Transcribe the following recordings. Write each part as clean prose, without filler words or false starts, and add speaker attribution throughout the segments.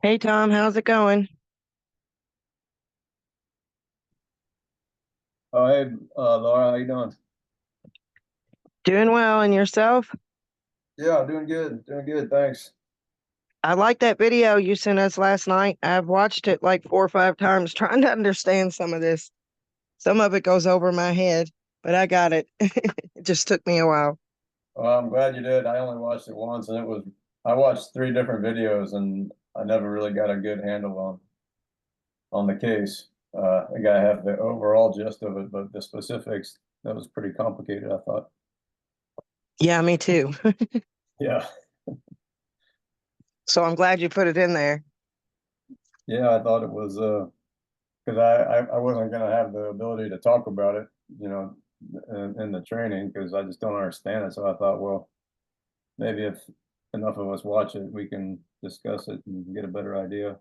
Speaker 1: Hey Tom, how's it going?
Speaker 2: Oh, hey, Laura, how you doing?
Speaker 1: Doing well, and yourself?
Speaker 2: Yeah, doing good, thanks.
Speaker 1: I like that video you sent us last night. I've watched it like 4 or 5 times trying to understand some of this. Some of it goes over my head, but I got it. It just took me a while.
Speaker 2: Well, I'm glad you did. I only watched it once, and I watched three different videos, and I never really got a good handle on the case. I gotta have the overall gist of it, but the specifics, that was pretty complicated, I thought.
Speaker 1: Yeah, me too.
Speaker 2: Yeah,
Speaker 1: So I'm glad you put it in there.
Speaker 2: yeah, I thought it was, because I wasn't gonna have the ability to talk about it, you know, in the training, because I just don't understand it. So I thought, well, maybe if enough of us watch it, we can discuss it and get a better idea.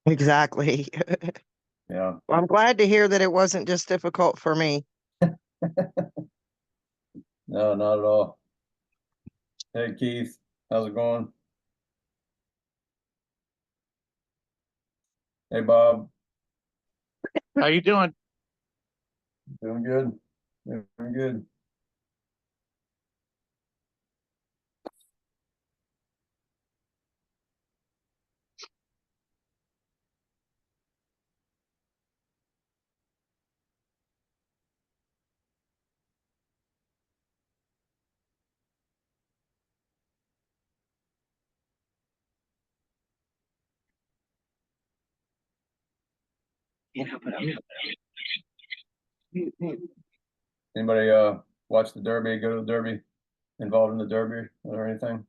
Speaker 1: Exactly.
Speaker 2: Yeah.
Speaker 1: Well, I'm glad to hear that it wasn't just difficult for me.
Speaker 2: No, not at all. Hey, Keith, how's it going? Hey, Bob,
Speaker 3: How you doing?
Speaker 2: doing good? Doing good. Anybody watch the Derby, go to the Derby, involved in the Derby or anything?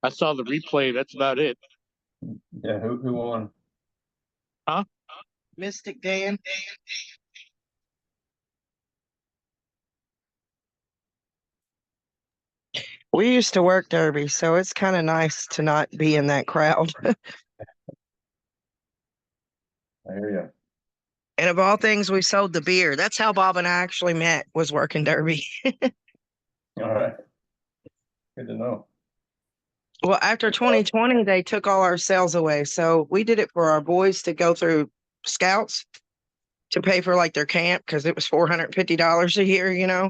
Speaker 3: I saw the replay. That's about it.
Speaker 2: Yeah, who won?
Speaker 3: Huh?
Speaker 1: Mystic Dan. We used to work Derby, so it's kind of nice to not be in that crowd.
Speaker 2: I hear you.
Speaker 1: And of all things, we sold the beer. That's how Bob and I actually met, was working Derby.
Speaker 2: All right, good to know.
Speaker 1: Well, after 2020, they took all our sales away. So we did it for our boys to go through scouts to pay for like their camp because it was $450 a year.
Speaker 2: Yeah,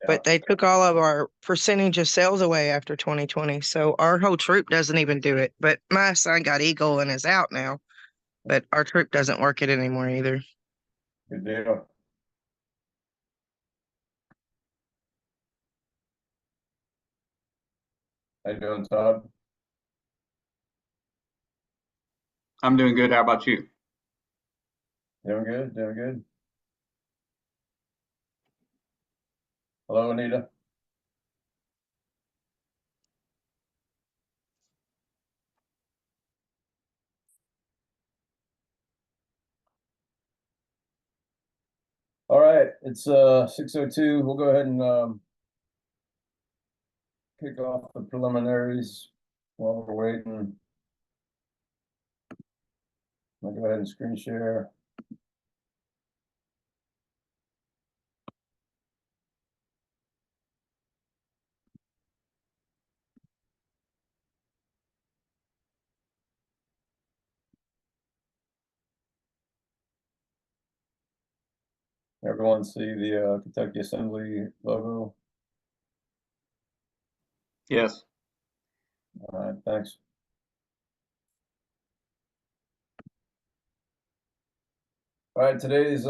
Speaker 1: But they took all of our percentage of sales away after 2020. So our whole troop doesn't even do it. But my son got Eagle and is out now. But our troop doesn't work it anymore either.
Speaker 2: good deal. How you doing, Todd?
Speaker 4: I'm doing good. How about you?
Speaker 2: Doing good, doing good. Hello, Anita. All right, it's 6:02. We'll go ahead and kick off the preliminaries while we're waiting. I'll go ahead and screen share. Everyone see the Kentucky Assembly logo?
Speaker 4: Yes.
Speaker 2: All right, thanks. All right, today's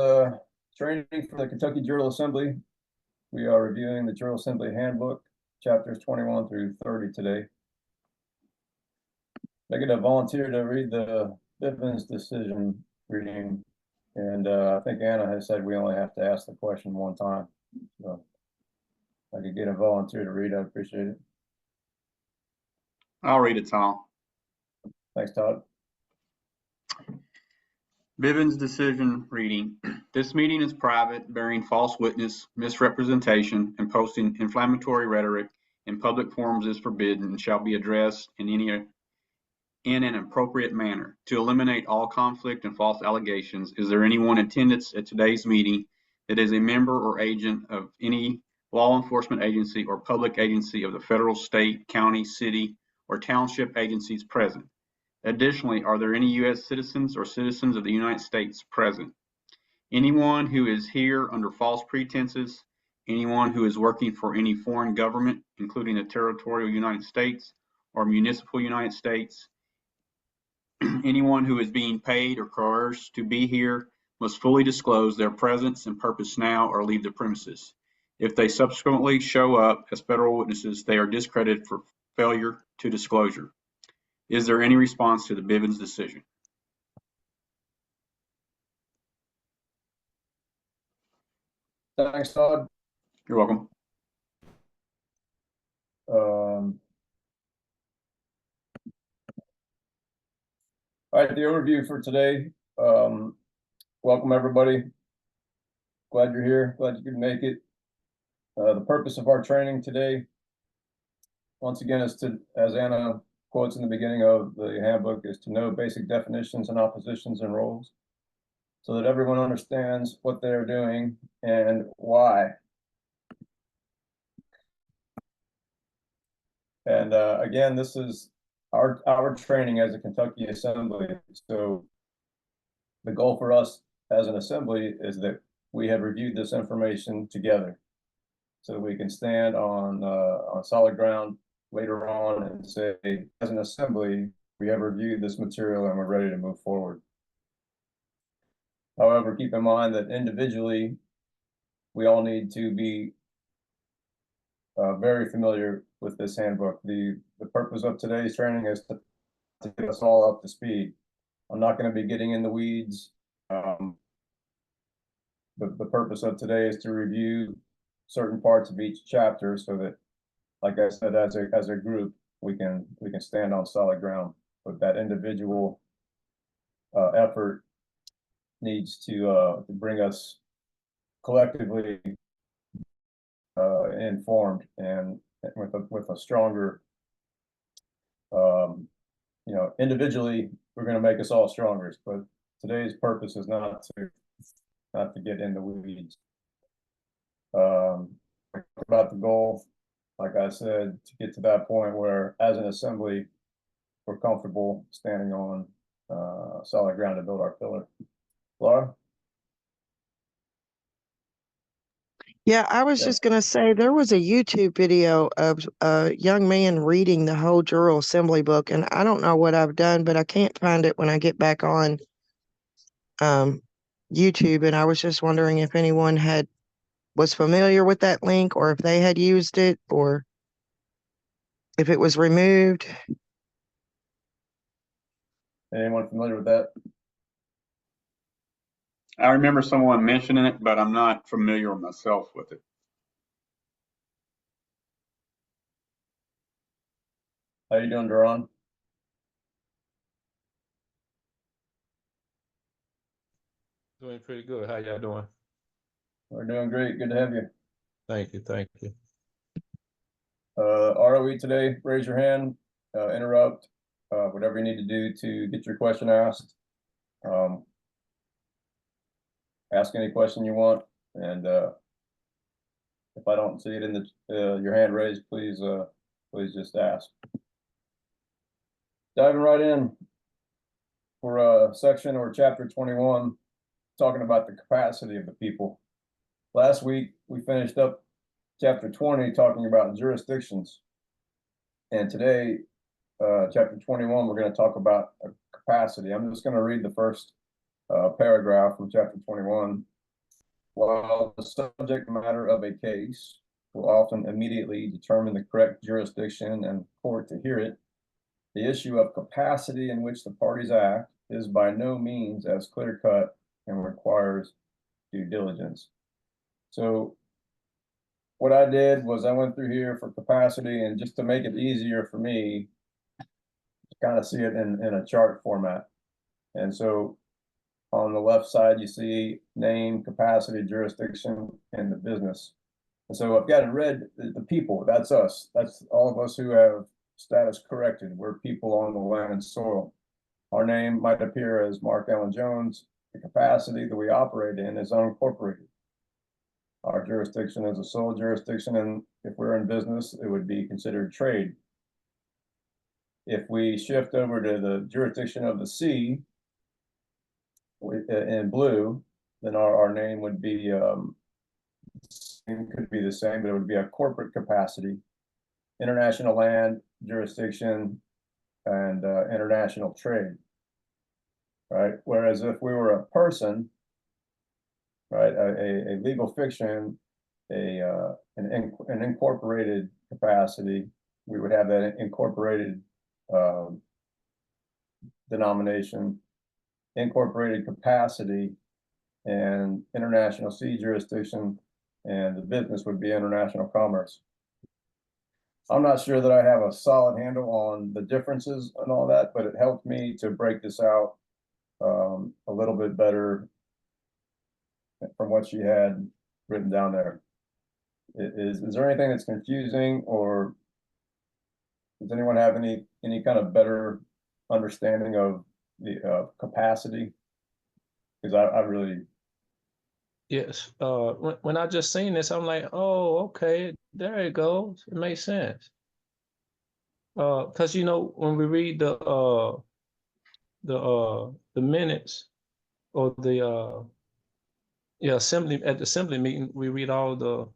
Speaker 2: training for the Kentucky Jural Assembly. We are reviewing the Jural Assembly Handbook, chapters 21 through 30 today. I get a volunteer to read the Bivens decision reading, and I think Anna has said we only have to ask the question one time. So if I could get a volunteer to read, I'd appreciate it.
Speaker 4: I'll read it, Tom.
Speaker 2: Thanks, Todd.
Speaker 4: Bivens decision reading. This meeting is private, bearing false witness, misrepresentation, and posting inflammatory rhetoric in public forums is forbidden and shall be addressed in an appropriate manner. To eliminate all conflict and false allegations, is there anyone in attendance at today's meeting that is a member or agent of any law enforcement agency or public agency of the federal, state, county, city, or township agencies present? Additionally, are there any U.S. citizens or citizens of the United States present? Anyone who is here under false pretenses, anyone who is working for any foreign government, including the territorial United States or municipal United States, anyone who is being paid or coerced to be here must fully disclose their presence and purpose now or leave the premises. If they subsequently show up as federal witnesses, they are discredited for failure to disclosure. Is there any response to the Bivens decision?
Speaker 2: Thanks, Todd.
Speaker 4: You're welcome.
Speaker 2: All right, the overview for today. Welcome, everybody. Glad you're here. Glad you could make it. The purpose of our training today, once again, is to, as Anna quotes in the beginning of the handbook, is to know basic definitions and oppositions and roles so that everyone understands what they're doing and why. And again, this is our training as a Kentucky Assembly. So the goal for us as an assembly is that we have reviewed this information together so that we can stand on solid ground later on and say, as an assembly, we have reviewed this material and we're ready to move forward. However, keep in mind that individually, we all need to be very familiar with this handbook. The purpose of today's training is to get us all up to speed. I'm not going to be getting in the weeds. The purpose of today is to review certain parts of each chapter so that, like I said, as a group, we can stand on solid ground. But that individual effort needs to bring us collectively informed and with a stronger, individually, we're going to make us all stronger. But today's purpose is not to get in the weeds. About the goal, like I said, to get to that point where, as an assembly, we're comfortable standing on solid ground to build our pillar. Laura?
Speaker 1: Yeah, I was
Speaker 2: Yeah.
Speaker 1: just gonna say there was a YouTube video of a young man reading the whole Jural assembly book, and I don't know what I've done, but I can't find it when I get back on YouTube, and I was just wondering if anyone was familiar with that link or if they had used it or if it was removed.
Speaker 2: Anyone familiar with that?
Speaker 4: I remember someone mentioning it, but I'm not familiar myself with it.
Speaker 2: How you doing, Duran?
Speaker 5: Doing pretty good. How y'all doing?
Speaker 2: We're doing great. Good to have you.
Speaker 5: Thank you. Thank you.
Speaker 2: ROE today, raise your hand, interrupt, whatever you need to do to get your question asked. Ask any question you want, and if I don't see it in your hand raised, please just ask. Diving right in for section or chapter 21, talking about the capacity of the people. Last week we finished up chapter 20 talking about jurisdictions, and today chapter 21 we're going to talk about capacity. I'm just going to read the first paragraph from chapter 21. While the subject matter of a case will often immediately determine the correct jurisdiction and court to hear it, the issue of capacity in which the parties act is by no means as clear-cut and requires due diligence. So what I did was I went through here for capacity, and just to make it easier for me to kind of see it in a chart format. And so on the left side, you see name, capacity, jurisdiction, and the business. And so I've got in red the people. That's us. That's all of us who have status corrected. We're people on the land and soil. Our name might appear as Mark Allen Jones. The capacity that we operate in is unincorporated. Our jurisdiction is a sole jurisdiction, and if we're in business, it would be considered trade. if we shift over to the jurisdiction of the sea in blue, then our name would be, it could be the same, but it would be a corporate capacity, international land, jurisdiction, and international trade, right? Whereas if we were a person, right, a legal fiction, an incorporated capacity, we would have that incorporated denomination, incorporated capacity, and international sea jurisdiction, and the business would be international commerce. I'm not sure that I have a solid handle on the differences and all that, but it helped me to break this out a little bit better from what she had written down there. Is there anything that's confusing, or does anyone have any kind of better understanding of the capacity? Because I really,
Speaker 5: Yes. When I just seen this, I'm like, oh, okay, there it goes. It makes sense. Because you know, when we read the minutes or the yeah, assembly at the assembly meeting, we read all the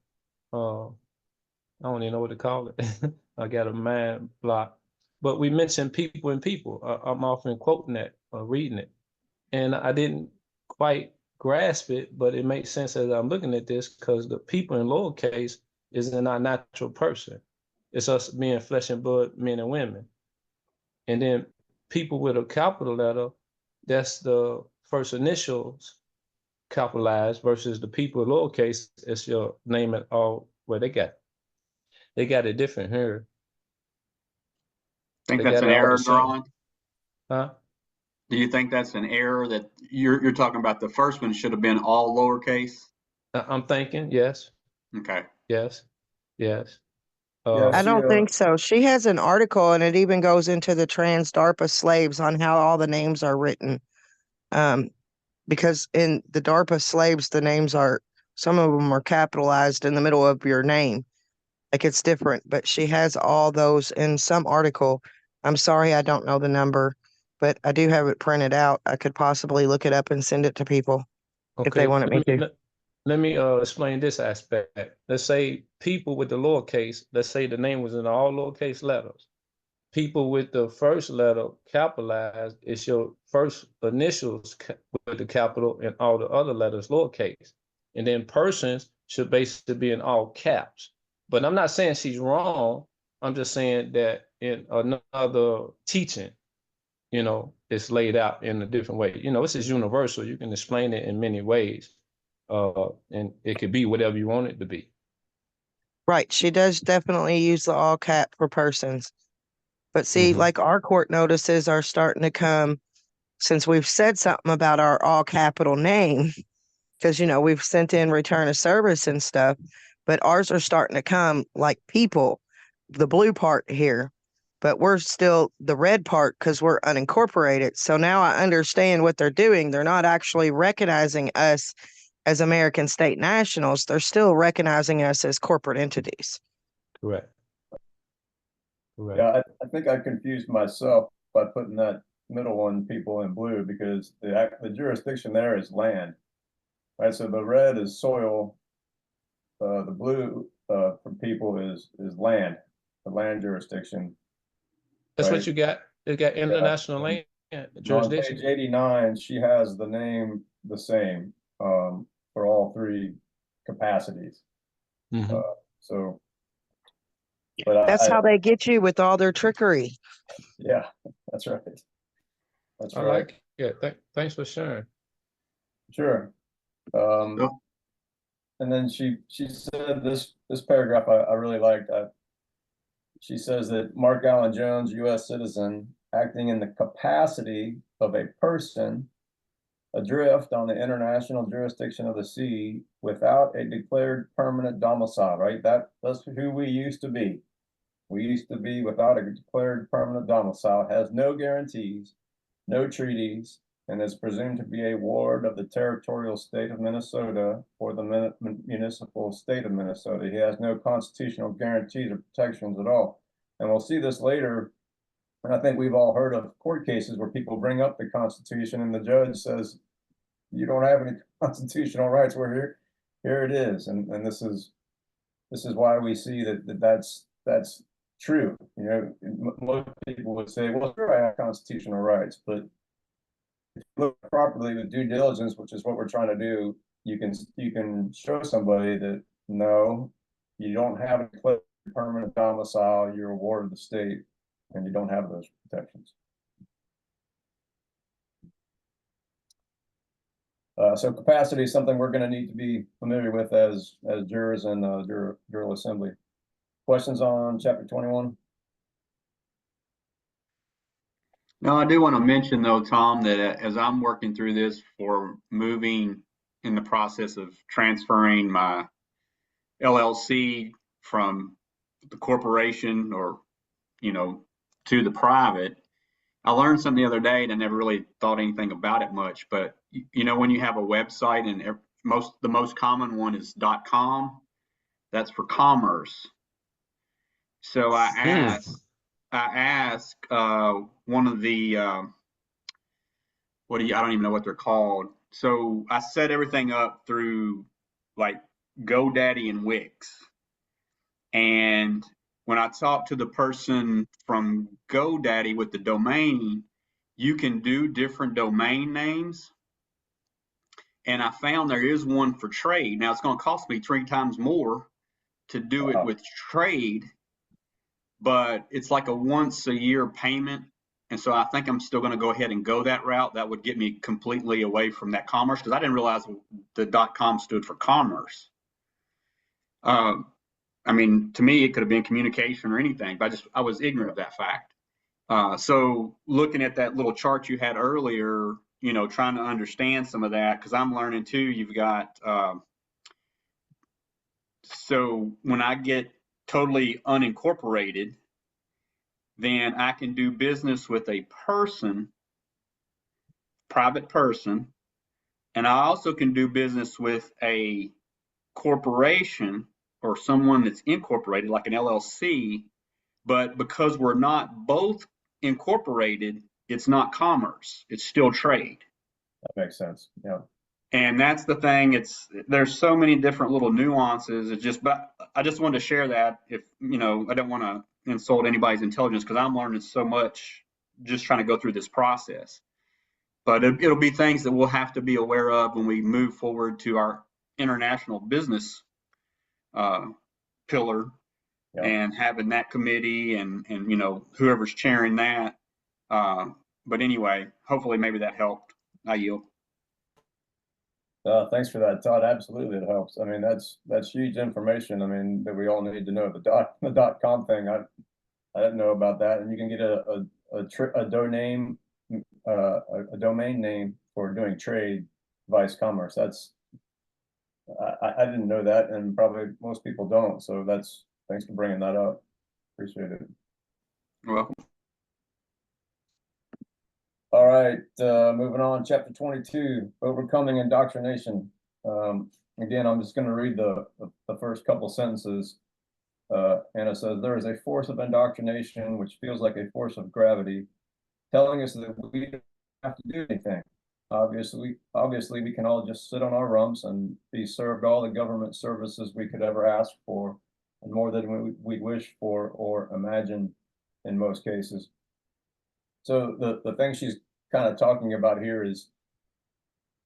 Speaker 5: I don't even know what to call it. I got a mind block. But we mentioned people and people. I'm often quoting that, reading it. And I didn't quite grasp it, but it makes sense as I'm looking at this because the people in lowercase isn't our natural person. It's us being flesh and blood, men and women. And then people with a capital letter, that's the first initials capitalized versus the people lowercase, it's your name at all. Well, they got it different here.
Speaker 4: Think
Speaker 5: They
Speaker 4: that's
Speaker 5: got
Speaker 4: an
Speaker 5: it all the
Speaker 4: error,
Speaker 5: same.
Speaker 4: Ron?
Speaker 5: Huh?
Speaker 4: Do you think that's an error that you're talking about? The first one should have been all lowercase?
Speaker 5: I'm thinking, yes,
Speaker 4: Okay.
Speaker 5: yes, yes.
Speaker 2: yeah,
Speaker 1: I
Speaker 2: she,
Speaker 1: don't think so. She has an article and it even goes into the trans DARPA slaves on how all the names are written. Um, because in the DARPA slaves, the names are, some of them are capitalized in the middle of your name. Like it's different, but she has all those in some article. I'm sorry, I don't know the number, but I do have it printed out. I could possibly look it up and send it to people if they
Speaker 5: Okay,
Speaker 1: wanted me to.
Speaker 5: let me explain this aspect. Let's say people with the lowercase, let's say the name was in all lowercase letters. People with the first letter capitalized, it's your first initials with the capital and all the other letters lowercase. And then persons should basically be in all caps. But I'm not saying she's wrong. I'm just saying that in another teaching, you know, it's laid out in a different way. You know, this is universal. You can explain it in many ways. And it could be whatever you want it to be.
Speaker 1: Right. She does definitely use the all cap for persons. But see,
Speaker 5: Mhm.
Speaker 1: like our court notices are starting to come since we've said something about our all capital name, because, you know, we've sent in return of service and stuff, but ours are starting to come like people, the blue part here, but we're still the red part because we're unincorporated. So now I understand what they're doing. They're not actually recognizing us as American state nationals. They're still recognizing us as corporate entities.
Speaker 5: Correct. Correct.
Speaker 2: yeah, I think I confused myself by putting that middle one, people in blue, because the jurisdiction there is land, right? So the red is soil, the blue for people is land, the land jurisdiction,
Speaker 5: That's
Speaker 2: right?
Speaker 5: what you got. It got
Speaker 2: Yeah.
Speaker 5: international land
Speaker 2: On page
Speaker 5: jurisdiction.
Speaker 2: 89, she has the name the same for all three capacities.
Speaker 5: Mhm.
Speaker 2: So, but
Speaker 1: That's
Speaker 2: I
Speaker 1: how they get you with all their trickery.
Speaker 2: yeah, that's right. That's
Speaker 5: I
Speaker 2: right.
Speaker 5: like it. Thanks for sharing.
Speaker 2: Sure.
Speaker 4: So,
Speaker 2: And then she said this paragraph I really liked. She says that Mark Allen Jones, U.S. citizen, acting in the capacity of a person adrift on the international jurisdiction of the sea without a declared permanent domicile, right? That's who we used to be. We used to be without a declared permanent domicile, has no guarantees, no treaties, and is presumed to be a ward of the territorial state of Minnesota or the municipal state of Minnesota. He has no constitutional guarantees or protections at all. And we'll see this later And I think we've all heard of court cases where people bring up the Constitution and the judge says, you don't have any constitutional rights. We're here it is. And this is why we see that's true. You know, most people would say, well, sure, I have constitutional rights, but if you look properly with due diligence, which is what we're trying to do, you can show somebody that no, you don't have a permanent domicile, you're a ward of the state, and you don't have those protections. So capacity is something we're going to need to be familiar with as jurors in Jural Assembly. Questions on chapter 21?
Speaker 4: No, I do want to mention though, Tom, that as I'm working through this for moving in the process of transferring my LLC from the corporation or, to the private, I learned something the other day and I never really thought anything about it much, but when you have a website and the most common one is .com, that's for commerce. So I asked one of the I don't even know what they're called. So I set everything up through like GoDaddy and Wix. And when I talked to the person from GoDaddy with the domain, you can do different domain names. And I found there is one for trade. Now it's going to cost me 3 times more to do it with trade, but it's like a once a year payment. And so I think I'm still going to go ahead and go that route. That would get me completely away from that commerce, because I didn't realize the .com stood for commerce. I mean, to me, it could have been communication or anything, but I was ignorant of that fact. So looking at that little chart you had earlier, trying to understand some of that, because I'm learning too. You've got so when I get totally unincorporated, then I can do business with a person, private person, and I also can do business with a corporation or someone that's incorporated, like an LLC. But because we're not both incorporated, it's not commerce, it's still trade.
Speaker 2: That makes sense. Yeah.
Speaker 4: And that's the thing. There's so many different little nuances. But I just wanted to share that. If I don't want to insult anybody's intelligence, because I'm learning so much just trying to go through this process. But it'll be things that we'll have to be aware of when we move forward to our international business pillar, and having that committee and whoever's chairing that. But anyway, hopefully maybe that helped. I yield.
Speaker 2: Thanks for that, Todd. Absolutely, it helps. I mean, that's huge information. I mean, that we all need to know. The .com thing, I didn't know about that. And you can get a domain name for doing trade, vice commerce. I didn't know that, and probably most people don't. So thanks for bringing that up. Appreciate it.
Speaker 4: You're welcome.
Speaker 2: All right, moving on, chapter 22, overcoming indoctrination. Again, I'm just going to read the first couple sentences. And it says, there is a force of indoctrination which feels like a force of gravity, telling us that we don't have to do anything. Obviously, we can all just sit on our rumps and be served all the government services we could ever ask for, and more than we wish for or imagine in most cases. So the thing she's kind of talking about here is,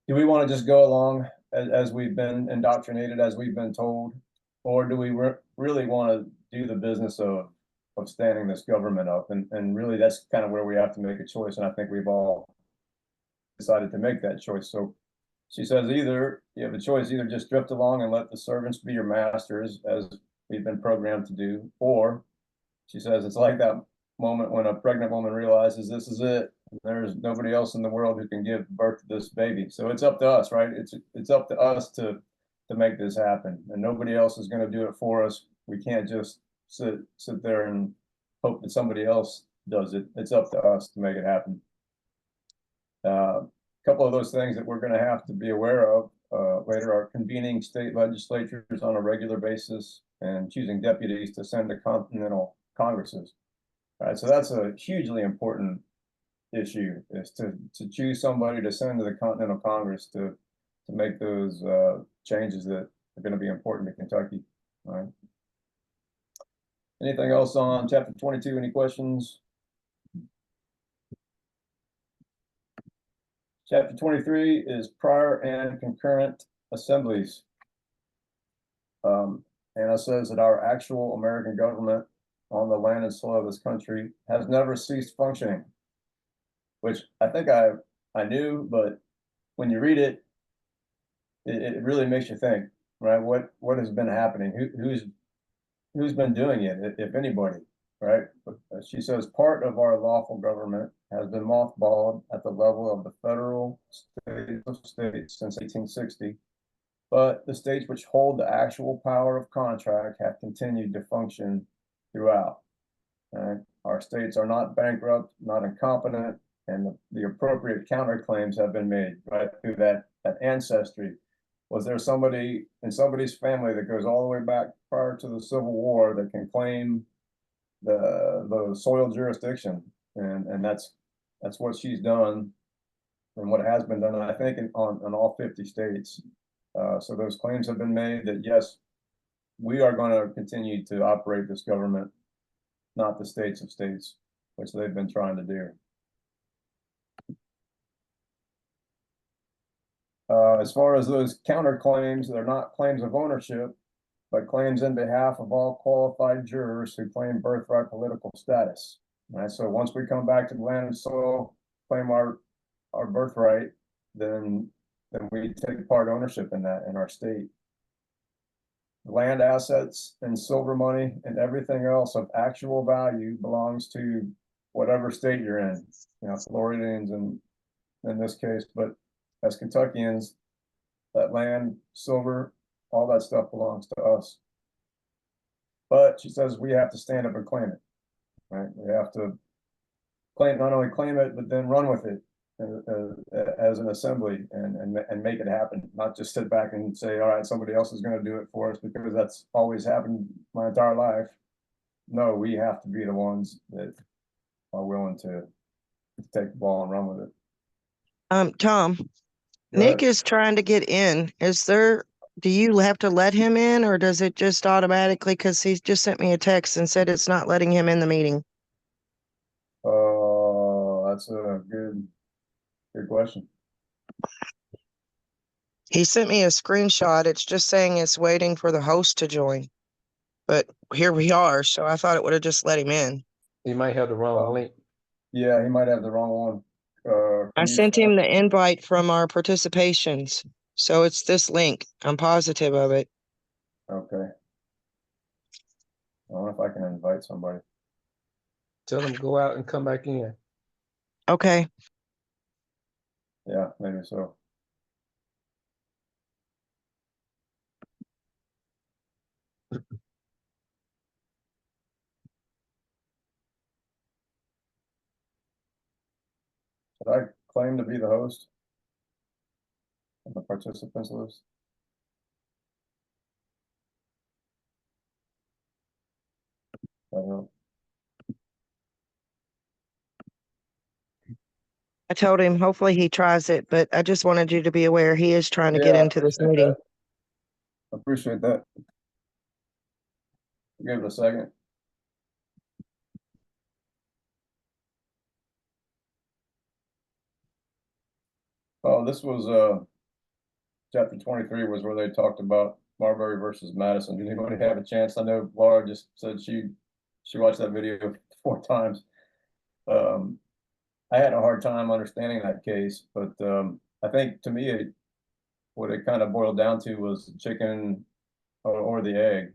Speaker 2: do we want to just go along as we've been indoctrinated, as we've been told, or do we really want to do the business of standing this government up? And really, that's kind of where we have to make a choice. And I think we've all decided to make that choice. So she says, either you have a choice, either just drift along and let the servants be your masters, as we've been programmed to do, or she says it's like that moment when a pregnant woman realizes this is it. There's nobody else in the world who can give birth to this baby. So it's up to us, right? It's up to us to make this happen, and nobody else is going to do it for us. We can't just sit there and hope that somebody else does it. It's up to us to make it happen. A couple of those things that we're going to have to be aware of later are convening state legislatures on a regular basis and choosing deputies to send to continental congresses. Right, so that's a hugely important issue, is to choose somebody to send to the Continental Congress to make those changes that are going to be important to Kentucky. All right. Anything else on chapter 22? Any questions? Chapter 23 is prior and concurrent assemblies. And it says that our actual American government on the land and soil of this country has never ceased functioning, which I think I knew, but when you read it, it really makes you think, right? What has been happening? Who's been doing it, if anybody, right? She says part of our lawful government has been mothballed at the level of the federal states since 1860, but the states which hold the actual power of contract have continued to function throughout. Right? Our states are not bankrupt, not incompetent, and the appropriate counterclaims have been made right through that ancestry. Was there somebody in somebody's family that goes all the way back prior to the Civil War that can claim the soil jurisdiction? And that's what she's done and what has been done, I think, on all 50 states. So those claims have been made that, yes, we are going to continue to operate this government, not the states of states, which they've been trying to do. As far as those counterclaims, they're not claims of ownership, but claims in behalf of all qualified jurors who claim birthright political status. Right? So once we come back to the land and soil, claim our birthright, then we take part ownership in that in our state. Land assets and silver money and everything else of actual value belongs to whatever state you're in. You know, Floridians in this case, but as Kentuckians, that land, silver, all that stuff belongs to us. But she says we have to stand up and claim it, right? We have to not only claim it, but then run with it as an assembly and make it happen. Not just sit back and say, all right, somebody else is going to do it for us because that's always happened my entire life. No, we have to be the ones that are willing to take the ball and run with it.
Speaker 1: Tom, Nick is trying to get in. Do you have to let him in, or does it just automatically, because he just sent me a text and said it's not letting him in the meeting?
Speaker 2: That's a good question.
Speaker 1: He sent me a screenshot. It's just saying it's waiting for the host to join. But here we are, so I thought it would have just let him in.
Speaker 5: You might have the wrong link.
Speaker 2: Yeah, he might have the wrong one.
Speaker 1: I sent him the invite from our participations. So it's this link. I'm positive of it.
Speaker 2: Okay. I don't know if I can invite somebody.
Speaker 5: Tell them go out and come back in.
Speaker 1: Okay.
Speaker 2: Yeah, maybe so. Should I claim to be the host on the participants list? I don't know.
Speaker 1: I told him hopefully he tries it, but I just wanted you to be aware he is trying to get
Speaker 2: Yeah,
Speaker 1: into this meeting.
Speaker 2: I appreciate that. Give it a second. Oh, this was chapter 23 was where they talked about Marbury versus Madison. Did anybody have a chance? I know Laura just said she watched that video 4 times. I had a hard time understanding that case, but I think to me what it kind of boiled down to was the chicken or the egg.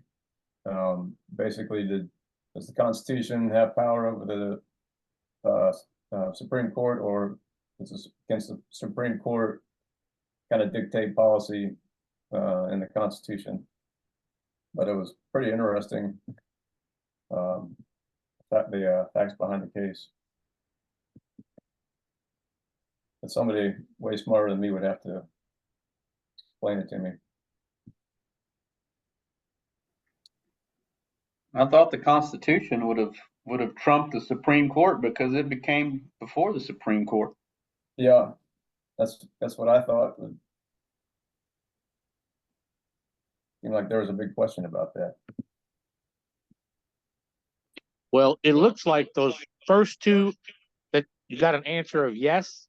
Speaker 2: Basically, does the Constitution have power over the Supreme Court, or against the Supreme Court kind of dictate policy in the Constitution? But it was pretty interesting, the facts behind the case. But somebody way smarter than me would have to explain it to me.
Speaker 4: I thought the Constitution would have would have trumped the Supreme Court because it became before the Supreme Court.
Speaker 2: Yeah, that's what I thought. It seemed like there was a big question about that.
Speaker 3: Well, it looks like those first two that you got an answer of yes.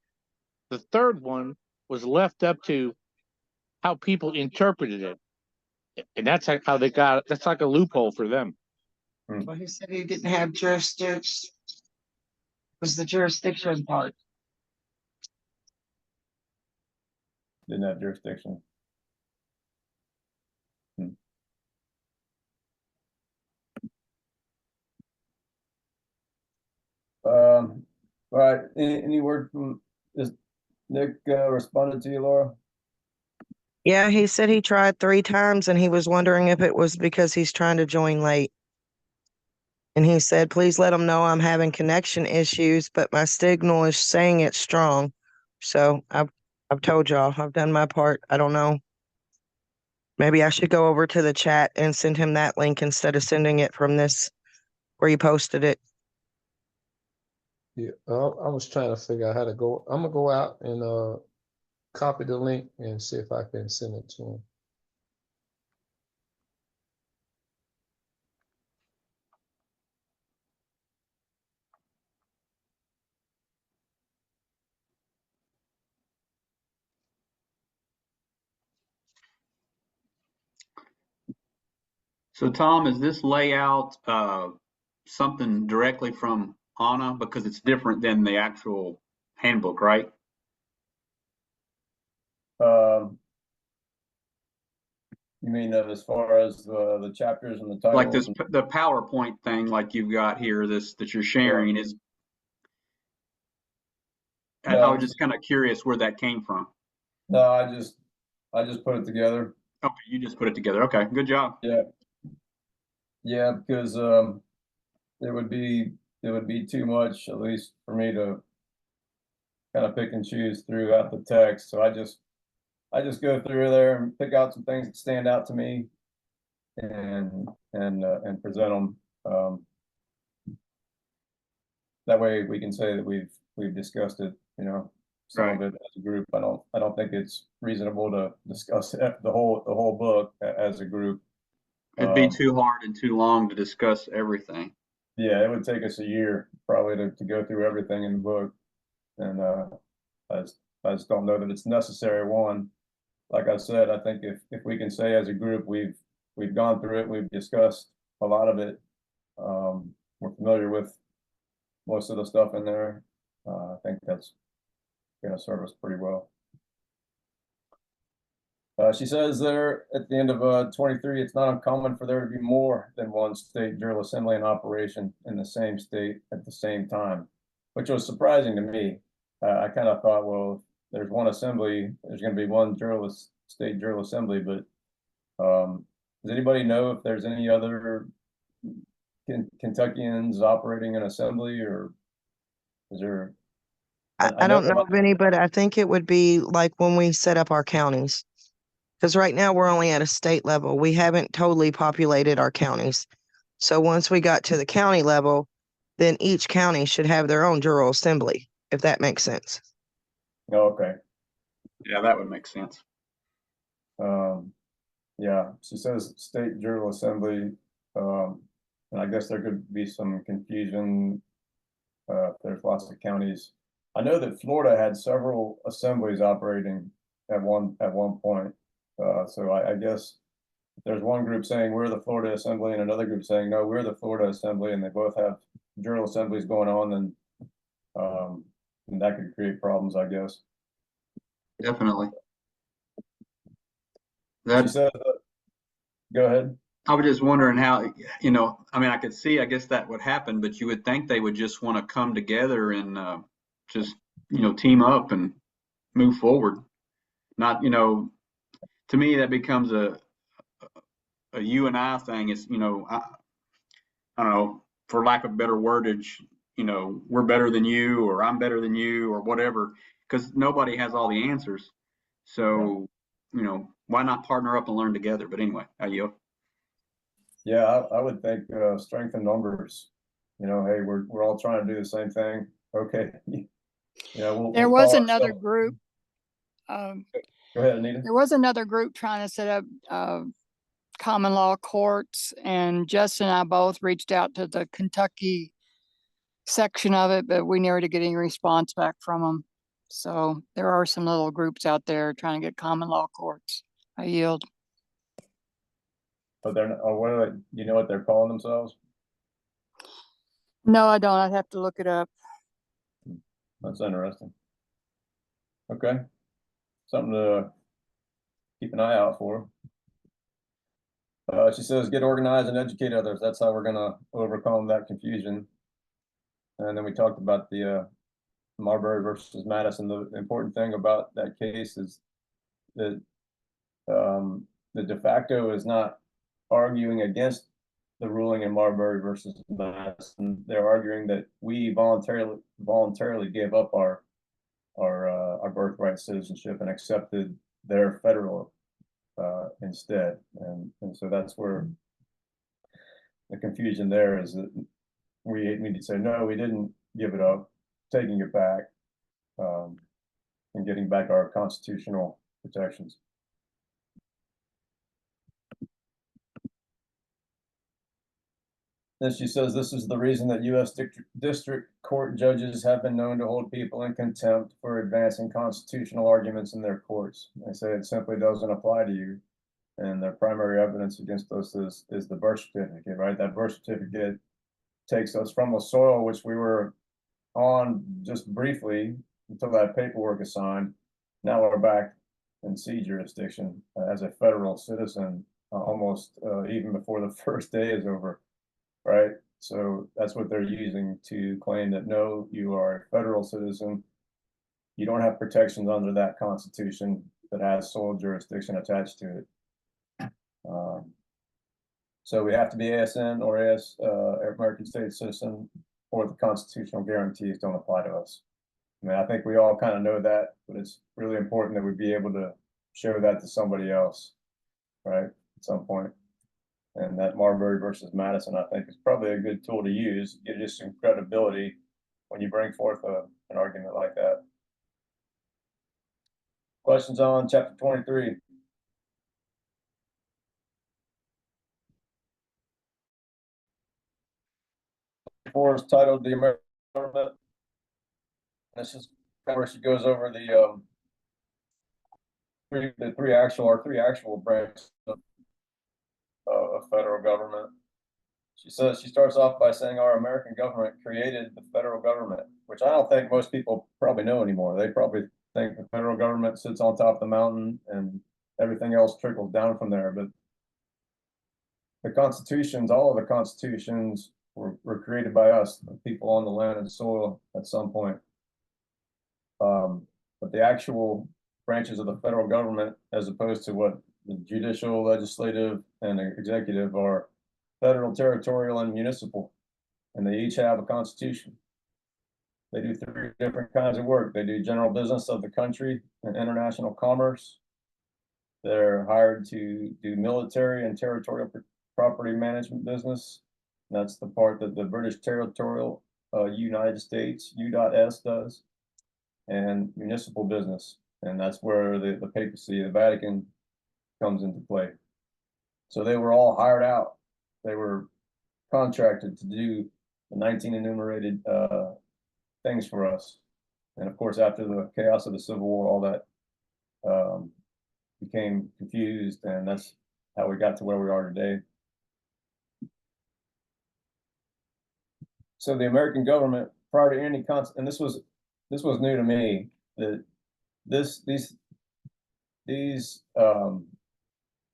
Speaker 3: The third one was left up to how people interpreted it. And that's how they got it. That's like a loophole for them.
Speaker 1: Well, he said he didn't have jurisdiction. Was the jurisdiction part?
Speaker 2: Didn't have jurisdiction. All right. Any word from is Nick responded to you, Laura?
Speaker 1: Yeah, he said he tried 3 times and he was wondering if it was because he's trying to join late. And he said, please let him know I'm having connection issues, but my signal is saying it's strong. So I've told y'all, I've done my part. I don't know. Maybe I should go over to the chat and send him that link instead of sending it from this where you posted it.
Speaker 5: Yeah, I was trying to figure out how to go. I'm gonna go out and copy the link and see if I can send it to him.
Speaker 4: So Tom, is this layout something directly from Anna because it's different than the actual handbook, right?
Speaker 2: You mean as far as the chapters and the titles?
Speaker 4: Like this, the PowerPoint thing, like you've got here, this that you're sharing is. I
Speaker 2: No,
Speaker 4: was just kind of curious where that came from.
Speaker 2: no, I just put it together.
Speaker 4: Okay, you just put it together. Okay, good job.
Speaker 2: Yeah. Yeah, because it would be too much, at least for me to kind of pick and choose throughout the text. So I just go through there and pick out some things that stand out to me and present them. That way we can say that we've discussed it, you know, some of it as a group. I don't think it's reasonable to discuss the whole book as a group.
Speaker 4: It'd be too hard and too long to discuss everything.
Speaker 2: Yeah, it would take us a year probably to go through everything in the book. And I just don't know that it's necessary. One, like I said, I think if we can say as a group we've gone through it, we've discussed a lot of it. We're familiar with most of the stuff in there. I think that's going to serve us pretty well. She says there at the end of 23, it's not uncommon for there to be more than one state Jural assembly in operation in the same state at the same time, which was surprising to me. I kind of thought, well, if there's one assembly, there's going to be one state Jural assembly, but does anybody know if there's any other Kentuckians operating an assembly, or is there?
Speaker 1: I don't know of any, but I think it would be like when we set up our counties. Because right now we're only at a state level. We haven't totally populated our counties. So once we got to the county level, then each county should have their own Jural assembly, if that makes sense.
Speaker 2: Oh, okay.
Speaker 4: Yeah, that would make sense.
Speaker 2: Yeah, she says state Jural assembly, and I guess there could be some confusion if there's lots of counties. I know that Florida had several assemblies operating at one point. So I guess if there's one group saying we're the Florida Assembly and another group saying no, we're the Florida Assembly, and they both have Jural assemblies going on, then and that could create problems, I guess.
Speaker 4: Definitely.
Speaker 2: She said, go ahead.
Speaker 4: I was just wondering how, I mean, I could see, I guess that would happen, but you would think they would just want to come together and just, team up and move forward. Not, to me, that becomes a you and I thing. It's, I don't know, for lack of better wordage, we're better than you, or I'm better than you, or whatever, because nobody has all the answers. So, why not partner up and learn together? But anyway, I yield.
Speaker 2: Yeah, I would think strength in numbers you know, hey, we're all trying to do the same thing. Okay. You know,
Speaker 6: There
Speaker 2: we'll
Speaker 6: was
Speaker 2: call
Speaker 6: another
Speaker 2: ourselves-
Speaker 6: group,
Speaker 2: Go ahead, Anita.
Speaker 6: there was another group trying to set up common law courts, and Justin and I both reached out to the Kentucky section of it, but we never did get any response back from them. So there are some little groups out there trying to get common law courts. I yield.
Speaker 2: But they're not, what are they, you know what they're calling themselves?
Speaker 6: No, I don't. I'd have to look it up.
Speaker 2: That's interesting. Okay. Something to keep an eye out for. She says, get organized and educate others. That's how we're gonna overcome that confusion. And then we talked about the Marbury versus Madison. The important thing about that case is that the de facto is not arguing against the ruling in Marbury versus Madison. They're arguing that we voluntarily gave up our birthright citizenship and accepted their federal instead. And so that's where the confusion there is, that we need to say, no, we didn't give it up, taking it back, and getting back our constitutional protections. Then she says, this is the reason that U.S. district court judges have been known to hold people in contempt for advancing constitutional arguments in their courts. They say it simply doesn't apply to you. And their primary evidence against us is the birth certificate, right? That birth certificate takes us from a soil which we were on just briefly until that paperwork is signed. Now we're back in C jurisdiction as a federal citizen, almost even before the first day is over, right? So that's what they're using to claim that, no, you are a federal citizen. You don't have protections under that constitution that has sole jurisdiction attached to it. So we have to be ASN or American States citizen, or the constitutional guarantees don't apply to us. I mean, I think we all kind of know that, but it's really important that we be able to show that to somebody else, right, at some point. And that Marbury versus Madison, I think, is probably a good tool to use. It gives you some credibility when you bring forth an argument like that. Questions on chapter 23? Four is titled "The American Government." This is where she goes over the three actual branches of federal government. She says, she starts off by saying our American government created the federal government, which I don't think most people probably know anymore. They probably think the federal government sits on top of the mountain and everything else trickles down from there. But the constitutions, all of the constitutions were created by us, the people on the land and soil at some point. But the actual branches of the federal government, as opposed to what the judicial, legislative, and executive are, federal, territorial, and municipal, and they each have a constitution. They do three different kinds of work. They do general business of the country and international commerce. They're hired to do military and territorial property management business. That's the part that the British Territorial United States, U.S. does, and municipal business. And that's where the papacy, the Vatican, comes into play. So they were all hired out. They were contracted to do the 19 enumerated things for us. And of course, after the chaos of the Civil War, all that became confused, and that's how we got to where we are today. So the American government, prior to any and this was new to me, that these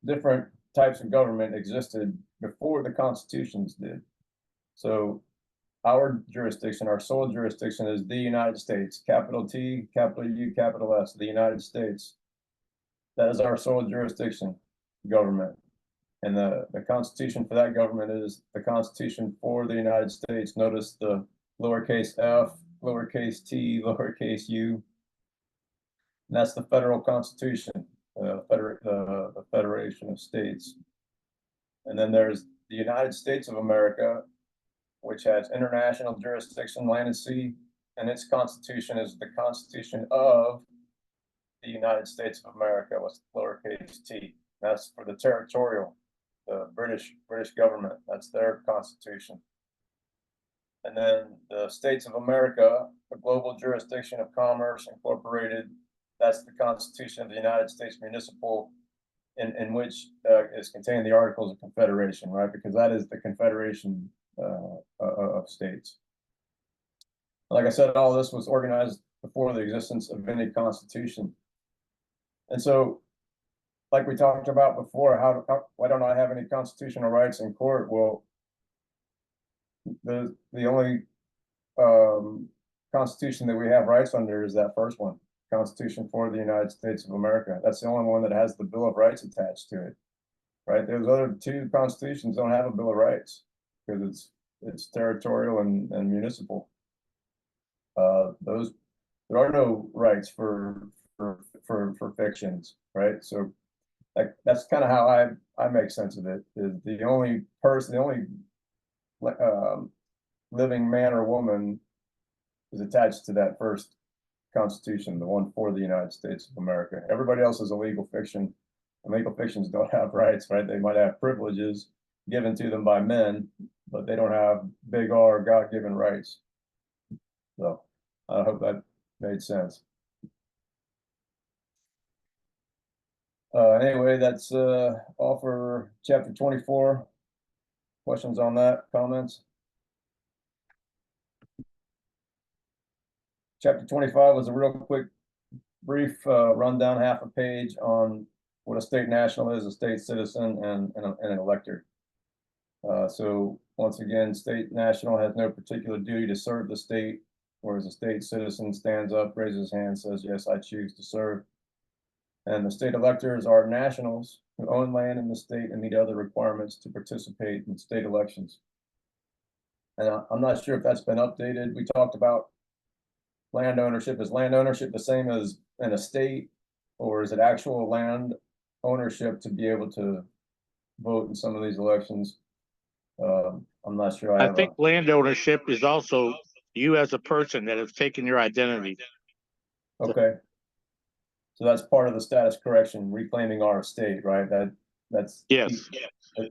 Speaker 2: different types of government existed before the constitutions did. So our jurisdiction, our sole jurisdiction, is the United States, capital T, capital U, capital S, the United States. That is our sole jurisdiction government. And the constitution for that government is the Constitution for the United States. Notice the lowercase f, lowercase t, lowercase u. And that's the federal constitution, the Federation of States. And then there's the United States of America, which has international jurisdiction, land and sea, and its constitution is the Constitution of the United States of America with lowercase t. That's for the territorial, the British government. That's their constitution. And then the States of America, a global jurisdiction of commerce incorporated. That's the Constitution of the United States Municipal, in which is contained the Articles of Confederation, right? Because that is the confederation of states. Like I said, all this was organized before the existence of any constitution. And so, like we talked about before, why don't I have any constitutional rights in court? Well, the only constitution that we have rights under is that first one, Constitution for the United States of America. That's the only one that has the Bill of Rights attached to it, right? Those other two constitutions don't have a Bill of Rights because it's territorial and municipal. There are no rights for fictions, right? So that's kind of how I make sense of it. Is the only living man or woman is attached to that first constitution, the one for the United States of America. Everybody else is a legal fiction, and legal fictions don't have rights, right? They might have privileges given to them by men, but they don't have big R God-given rights. So I hope that made sense. Anyway, that's all for chapter 24. Questions on that, comments? Chapter 25 was a real quick, brief rundown, half a page on what a state national is, a state citizen, and an elector. So once again, state national has no particular duty to serve the state, whereas a state citizen stands up, raises his hand, says, yes, I choose to serve. And the state electors are nationals who own land in the state and meet other requirements to participate in state elections. And I'm not sure if that's been updated. We talked about land ownership. Is land ownership the same as an estate, or is it actual land ownership to be able to vote in some of these elections? I'm not sure.
Speaker 3: I think land ownership is also you as a person that has taken your identity.
Speaker 2: Okay. So that's part of the status correction, reclaiming our estate, right? That's
Speaker 3: yes.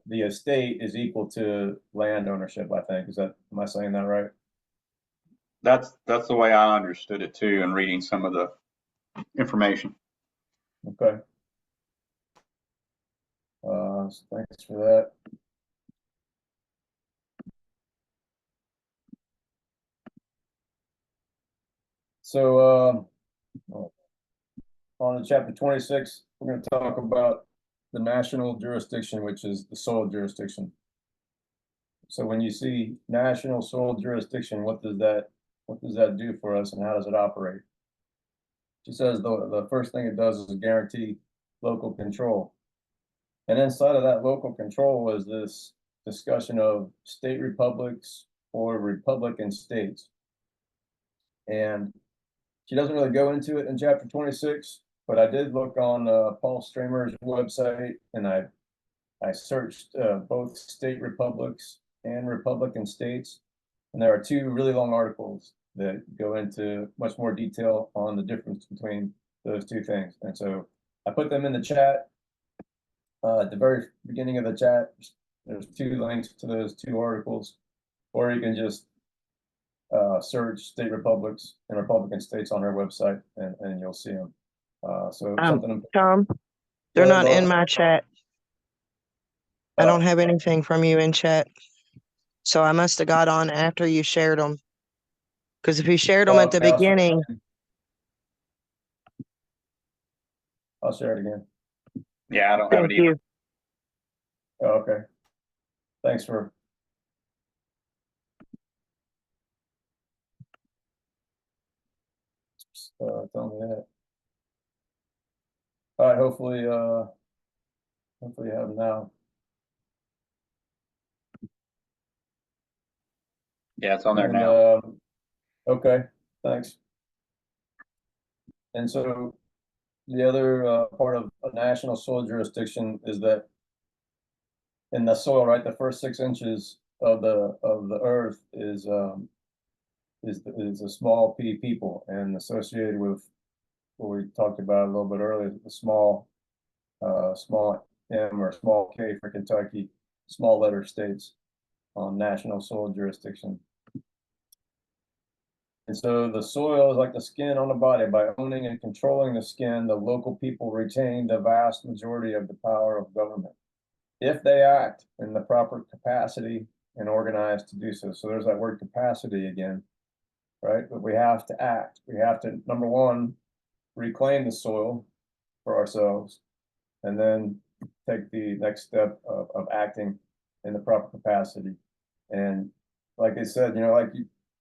Speaker 2: The estate is equal to land ownership, I think. Am I saying that right?
Speaker 4: That's the way I understood it too, and reading some of the information.
Speaker 2: Okay. Thanks for that. So on to chapter 26, we're going to talk about the national jurisdiction, which is the sole jurisdiction. So when you see national sole jurisdiction, what does that do for us, and how does it operate? She says the first thing it does is guarantee local control. And inside of that local control is this discussion of state republics or republican states. And she doesn't really go into it in chapter 26, but I did look on Paul Stramer's website, and I searched both state republics and republican states. And there are two really long articles that go into much more detail on the difference between those two things. And so I put them in the chat. At the very beginning of the chat, there's two links to those two articles, or you can just search state republics and republican states on our website, and you'll see them. So something.
Speaker 1: Tom, they're not in my chat. I don't have anything from you in chat. So I must have got on after you shared them. Because if you shared them at the beginning.
Speaker 2: I'll share it again.
Speaker 4: Yeah, I don't have it either.
Speaker 2: Oh, okay. Thanks for. Telling me that. All right, hopefully you have them now.
Speaker 4: Yeah, it's on there now.
Speaker 2: Okay, thanks. And so the other part of a national soil jurisdiction is that in the soil, right, the first 6 inches of the earth is a small p people, and associated with what we talked about a little bit earlier, the small m or small k for Kentucky, small letter states on national soil jurisdiction. And so the soil is like the skin on the body. By owning and controlling the skin, the local people retain the vast majority of the power of government, if they act in the proper capacity and organized to do so. So there's that word capacity again, right? But we have to act. We have to, number one, reclaim the soil for ourselves, and then take the next step of acting in the proper capacity. And like I said, like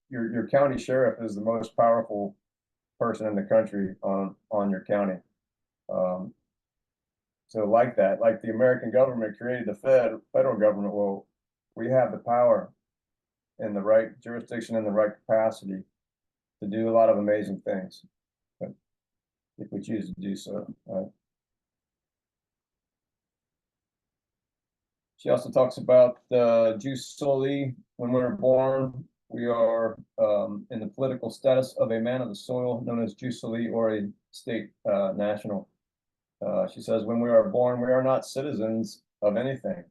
Speaker 2: your county sheriff is the most powerful person in the country on your county. So like that, like the American government created the federal government, well, we have the power in the right jurisdiction and the right capacity to do a lot of amazing things, but if we choose to do so. She also talks about jus soli. When we're born, we are in the political status of a man of the soil, known as jus soli, or a state national. She says, when we are born, we are not citizens of anything.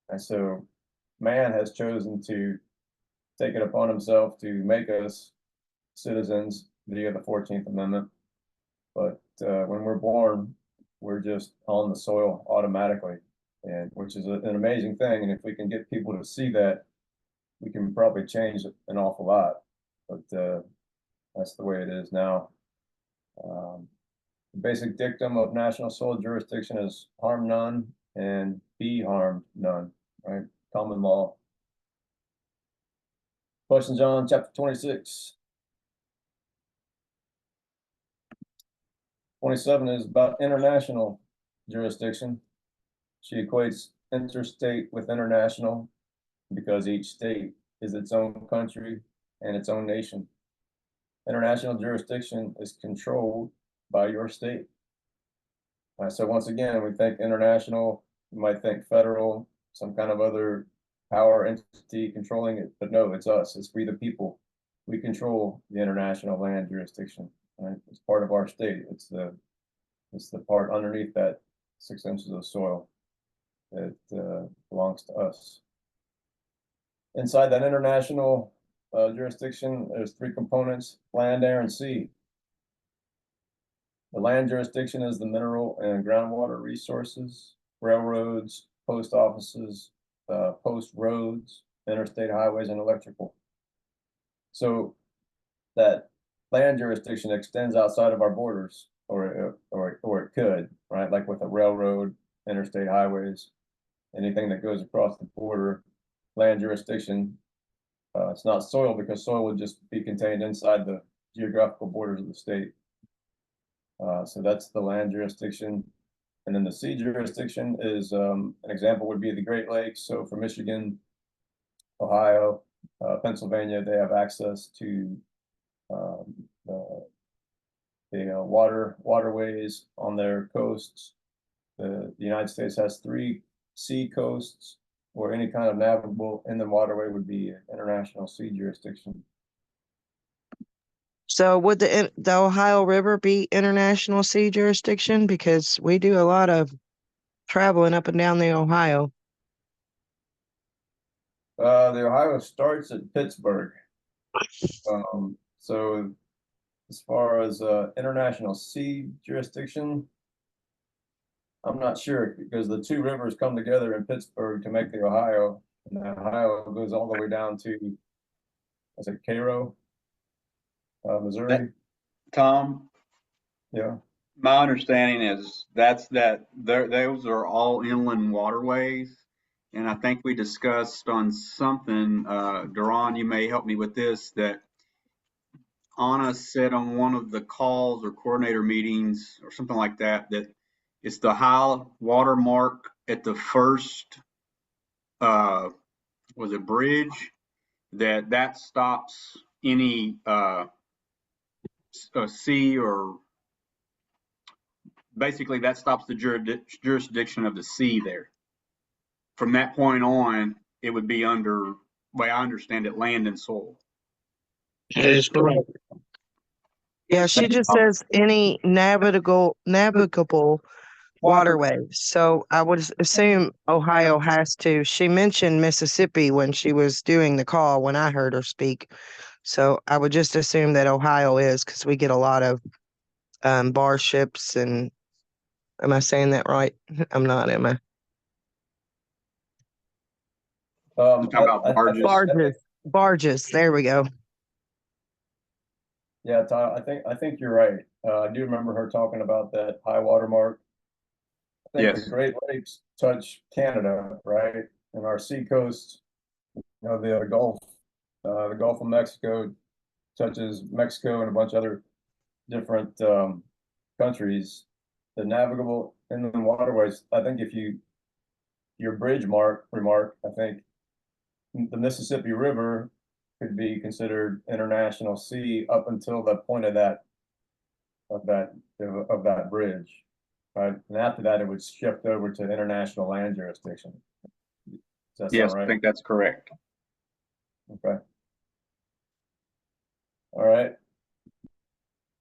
Speaker 2: And so man has chosen to take it upon himself to make us citizens via the 14th Amendment. But when we're born, we're just on the soil automatically, and which is an amazing thing. And if we can get people to see that, we can probably change an awful lot. But that's the way it is now. The basic dictum of national soil jurisdiction is harm none and be harmed none, right? Common law. Questions on chapter 26. 27 is about international jurisdiction. She equates interstate with international because each state is its own country and its own nation. International jurisdiction is controlled by your state. So once again, we think international, you might think federal, some kind of other power entity controlling it, but no, it's us. It's we the people. We control the international land jurisdiction. Right? It's part of our state. It's the part underneath that 6 inches of soil that belongs to us. Inside that international jurisdiction, there's 3 components: land, air, and sea. The land jurisdiction is the mineral and groundwater resources, railroads, post offices, post roads, interstate highways, and electrical. So that land jurisdiction extends outside of our borders, or it could, right? Like with a railroad, interstate highways, anything that goes across the border, land jurisdiction. It's not soil, because soil would just be contained inside the geographical borders of the state. So that's the land jurisdiction. And then the sea jurisdiction is, an example would be the Great Lakes. So for Michigan, Ohio, Pennsylvania, they have access to the waterways on their coasts. The United States has 3 sea coasts, or any kind of navigable inland waterway would be international sea jurisdiction.
Speaker 1: So would the Ohio River be international sea jurisdiction? Because we do a lot of traveling up and down the Ohio.
Speaker 2: The Ohio starts at Pittsburgh. So as far as international sea jurisdiction, I'm not sure, because the 2 rivers come together in Pittsburgh to make the Ohio, and the Ohio goes all the way down to, is it Cairo, Missouri?
Speaker 4: Tom,
Speaker 2: Yeah.
Speaker 4: my understanding is those are all inland waterways. And I think we discussed on something, Duran, you may help me with this, that Anna said on one of the calls or coordinator meetings or something like that, that it's the high water mark at the first, was it bridge, that stops any sea, or basically that stops the jurisdiction of the sea there. From that point on, it would be under, way I understand it, land and soil.
Speaker 3: That is correct.
Speaker 1: Yeah, she just says any navigable waterways. So I would assume Ohio has to. She mentioned Mississippi when she was doing the call when I heard her speak. So I would just assume that Ohio is because we get a lot of bar ships and am I saying that right? I'm not, am I?
Speaker 4: Talking about barges.
Speaker 1: Barges. There we go.
Speaker 2: Yeah, Todd, I think you're right. I do remember her talking about that high water mark. I think the
Speaker 4: Yes.
Speaker 2: Great Lakes touch Canada, right? And our seacoast, you know, the Gulf of Mexico touches Mexico and a bunch of other different countries. The navigable inland waterways, I think if your bridge remark, I think the Mississippi River could be considered international sea up until the point of that bridge. Right. And after that, it would shift over to international land jurisdiction. Does that
Speaker 4: Yes,
Speaker 2: sound
Speaker 4: I
Speaker 2: right?
Speaker 4: think that's correct.
Speaker 2: Okay. All right.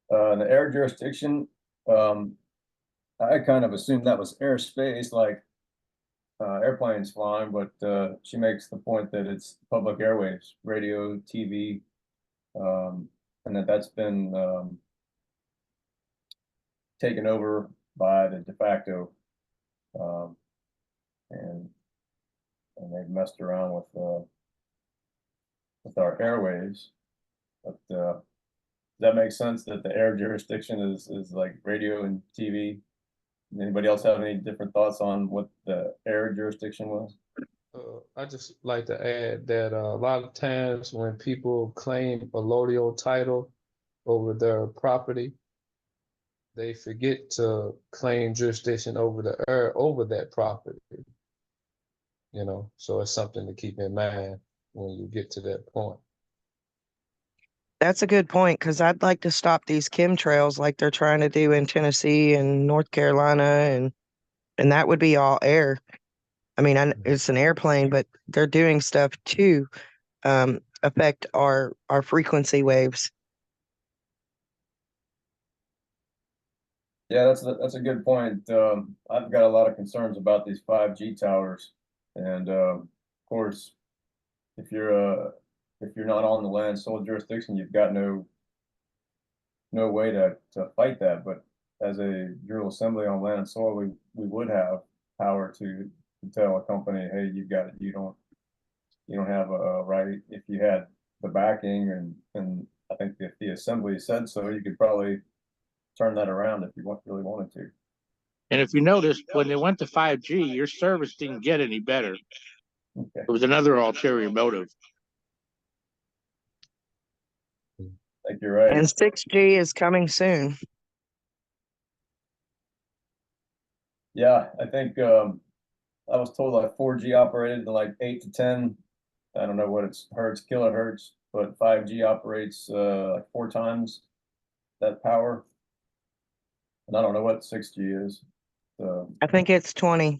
Speaker 2: The air jurisdiction, I kind of assumed that was airspace, like airplanes flying, but she makes the point that it's public airwaves, radio, TV, and that's been taken over by the de facto, um, and they've messed around with our airwaves. But does that make sense that the air jurisdiction is like radio and TV? Anybody else have any different thoughts on what the air jurisdiction was?
Speaker 5: I just like to add that a lot of times when people claim allodial title over their property, they forget to claim jurisdiction over the air over that property. You know, so it's something to keep in mind when you get to that point.
Speaker 1: That's a good point because I'd like to stop these chemtrails like they're trying to do in Tennessee and North Carolina, and that would be all air. I mean, it's an airplane, but they're doing stuff to affect our frequency waves.
Speaker 2: Yeah, that's a good point. I've got a lot of concerns about these 5G towers, and of course, if you're not on the land sole jurisdiction, you've got no way to fight that. But as a Jural assembly on land and soil, we would have power to tell a company, hey, you don't have a right. If you had the backing and I think if the assembly said so, you could probably turn that around if you really wanted to.
Speaker 3: And if you notice, when they went to 5G, your service didn't get any better.
Speaker 2: Okay,
Speaker 3: It was another ulterior motive.
Speaker 2: I think you're right.
Speaker 1: And 6G is coming soon.
Speaker 2: Yeah, I think I was told like 4G operated to like 8 to 10. I don't know what it's hertz, kilohertz, but 5G operates like 4 times that power. And I don't know what 6G is. So,
Speaker 1: I think it's 20.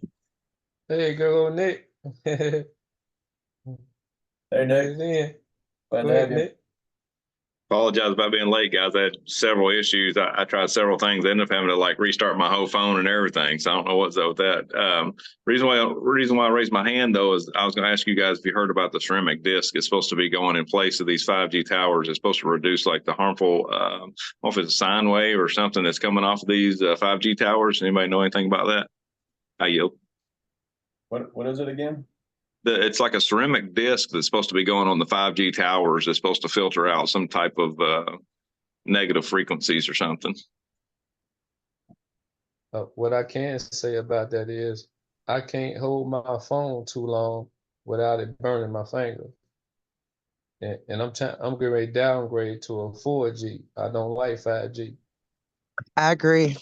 Speaker 5: Hey, go Nick.
Speaker 2: hey, Nick,
Speaker 5: Then.
Speaker 2: glad
Speaker 5: Go
Speaker 2: to
Speaker 5: ahead,
Speaker 2: have you.
Speaker 5: Nick.
Speaker 7: Apologize about being late, guys. I had several issues. I tried several things. I ended up having to like restart my whole phone and everything. So I don't know what's up with that. Reason why I raised my hand though is I was going to ask you guys if you heard about the ceramic disc. It's supposed to be going in place of these 5G towers. It's supposed to reduce like the harmful, I don't know if it's a sine wave or something that's coming off of these 5G towers. Anybody know anything about that? I yield.
Speaker 2: What is it again?
Speaker 7: It's like a ceramic disc that's supposed to be going on the 5G towers. It's supposed to filter out some type of negative frequencies or something.
Speaker 5: What I can say about that is I can't hold my phone too long without it burning my finger. And I'm getting ready to downgrade to a 4G. I don't like 5G.
Speaker 1: I agree.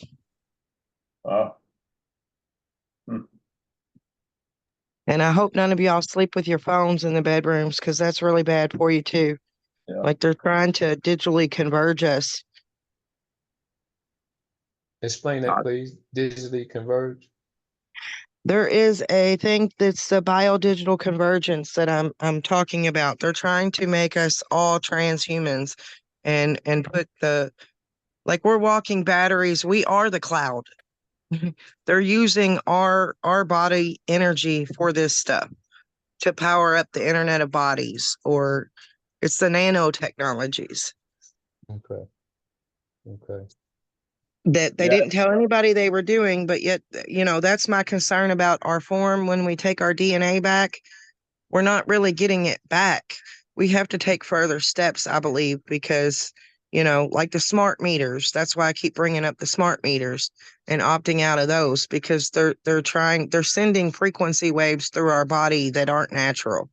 Speaker 1: And I hope none of y'all sleep with your phones in the bedrooms because that's really bad for you too.
Speaker 2: Yeah.
Speaker 1: Like they're trying to digitally converge us.
Speaker 5: Explain that, please. Digitally converge.
Speaker 1: There is a thing that's the biodigital convergence that I'm talking about. They're trying to make us all transhumans and put the like we're walking batteries. We are the cloud. They're using our body energy for this stuff to power up the internet of bodies, or it's the nanotechnologies
Speaker 5: Okay. Okay.
Speaker 1: that they
Speaker 2: Yeah.
Speaker 1: didn't tell anybody they were doing, but yet, that's my concern about our form when we take our DNA back. We're not really getting it back. We have to take further steps, I believe, because, like the smart meters, that's why I keep bringing up the smart meters and opting out of those because they're sending frequency waves through our body that aren't natural.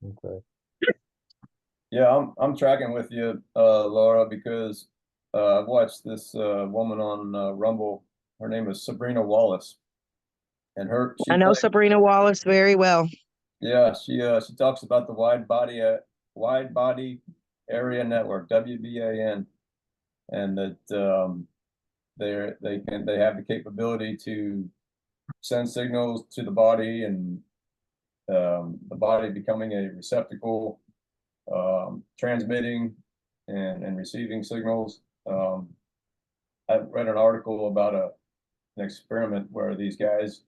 Speaker 5: Okay.
Speaker 2: Yeah, I'm tracking with you, Laura, because I've watched this woman on Rumble. Her name is Sabrina Wallace, and
Speaker 1: I know Sabrina Wallace very well.
Speaker 2: yeah, she talks about the wide body area network, WBAN, and that they have the capability to send signals to the body, and the body becoming a receptacle, transmitting and receiving signals. I read an article about an experiment where these guys,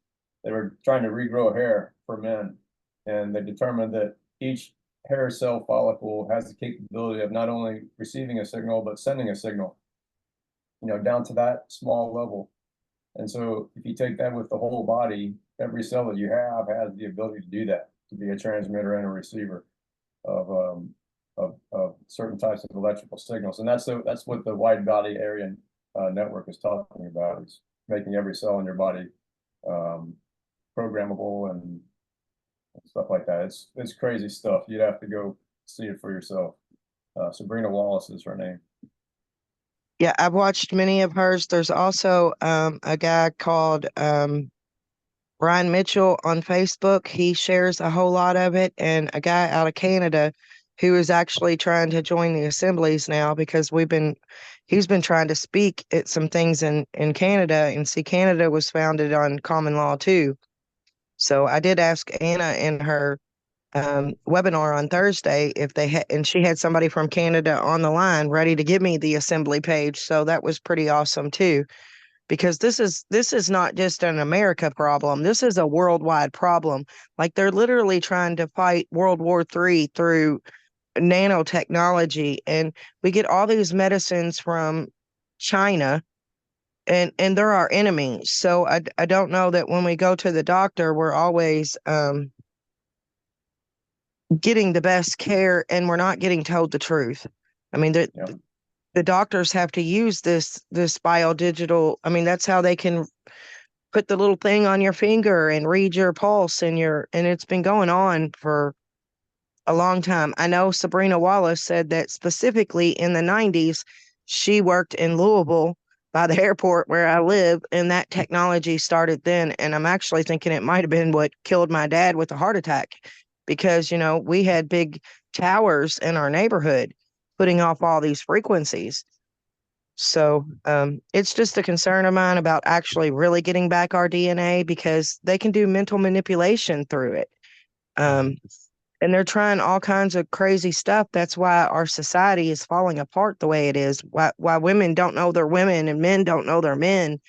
Speaker 2: they were trying to regrow hair for men, and they determined that each hair cell follicle has the capability of not only receiving a signal but sending a signal, down to that small level. And so if you take that with the whole body, every cell that you have has the ability to do that, to be a transmitter and a receiver of certain types of electrical signals. And that's what the wide body area network is talking about, is making every cell in your body programmable and stuff like that. It's crazy stuff. You'd have to go see it for yourself. Sabrina Wallace is her name.
Speaker 1: Yeah, I've watched many of hers. There's also a guy called Brian Mitchell on Facebook. He shares a whole lot of it, and a guy out of Canada who is actually trying to join the assemblies now because he's been trying to speak at some things in Canada, and see, Canada was founded on common law too. So I did ask Anna in her webinar on Thursday if they had, and she had somebody from Canada on the line ready to give me the assembly page. So that was pretty awesome too, because this is not just an America problem. This is a worldwide problem. Like they're literally trying to fight World War III through nanotechnology, and we get all these medicines from China. And they're our enemies. So I don't know that when we go to the doctor, we're always getting the best care, and we're not getting told the truth. I mean, the doctors have to use this biodigital. I mean, that's how they can put the little thing on your finger and read your pulse and it's been going on for a long time. I know Sabrina Wallace said that specifically in the 90s, she worked in Louisville by the airport where I live, and that technology started then. And I'm actually thinking it might have been what killed my dad with a heart attack because, we had big towers in our neighborhood putting off all these frequencies. So it's just a concern of mine about actually really getting back our DNA because they can do mental manipulation through it. And they're trying all kinds of crazy stuff. That's why our society is falling apart the way it is. Why women don't know they're women and men don't know they're men.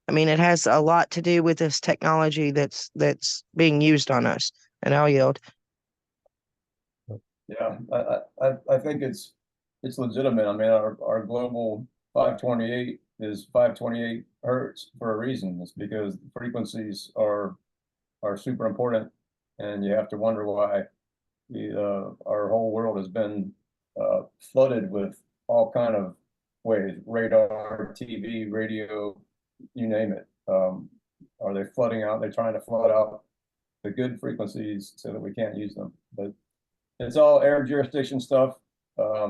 Speaker 1: I mean, it has a lot to do with this technology that's being used on us. And I'll yield.
Speaker 2: Yeah, I think it's legitimate. I mean, our global 528 is 528 hertz for a reason. It's because the frequencies are super important, and you have to wonder why our whole world has been flooded with all kind of ways: radar, TV, radio, you name it. Are they flooding out? They're trying to flood out the good frequencies so that we can't use them. But it's all air jurisdiction stuff.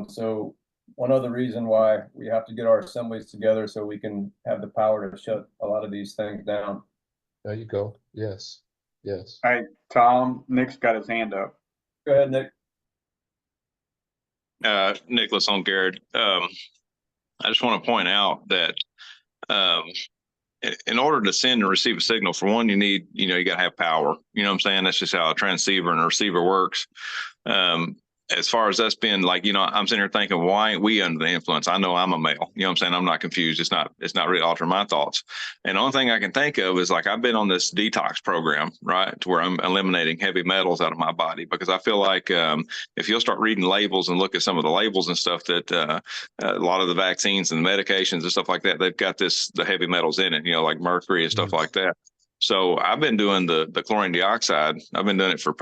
Speaker 2: So one other reason why we have to get our assemblies together so we can have the power to shut a lot of these things down.
Speaker 5: There you go. Yes. Yes.
Speaker 4: Hey, Tom, Nick's got his hand up.
Speaker 2: Go ahead, Nick.
Speaker 7: Nicholas on Garrett. I just want to point out that in order to send and receive a signal, for one, you need, you got to have power. You know what I'm saying? That's just how a transceiver and a receiver works. As far as us being like, I'm sitting here thinking, why ain't we under the influence? I know I'm a male. You know what I'm saying? I'm not confused. It's not really altering my thoughts. And the only thing I can think of is like, I've been on this detox program, right? To where I'm eliminating heavy metals out of my body, because I feel like if you'll start reading labels and look at some of the labels and stuff that a lot of the vaccines and the medications and stuff like that, they've got the heavy metals in it, like mercury and stuff like that. So I've been doing the chlorine dioxide. I've been doing it for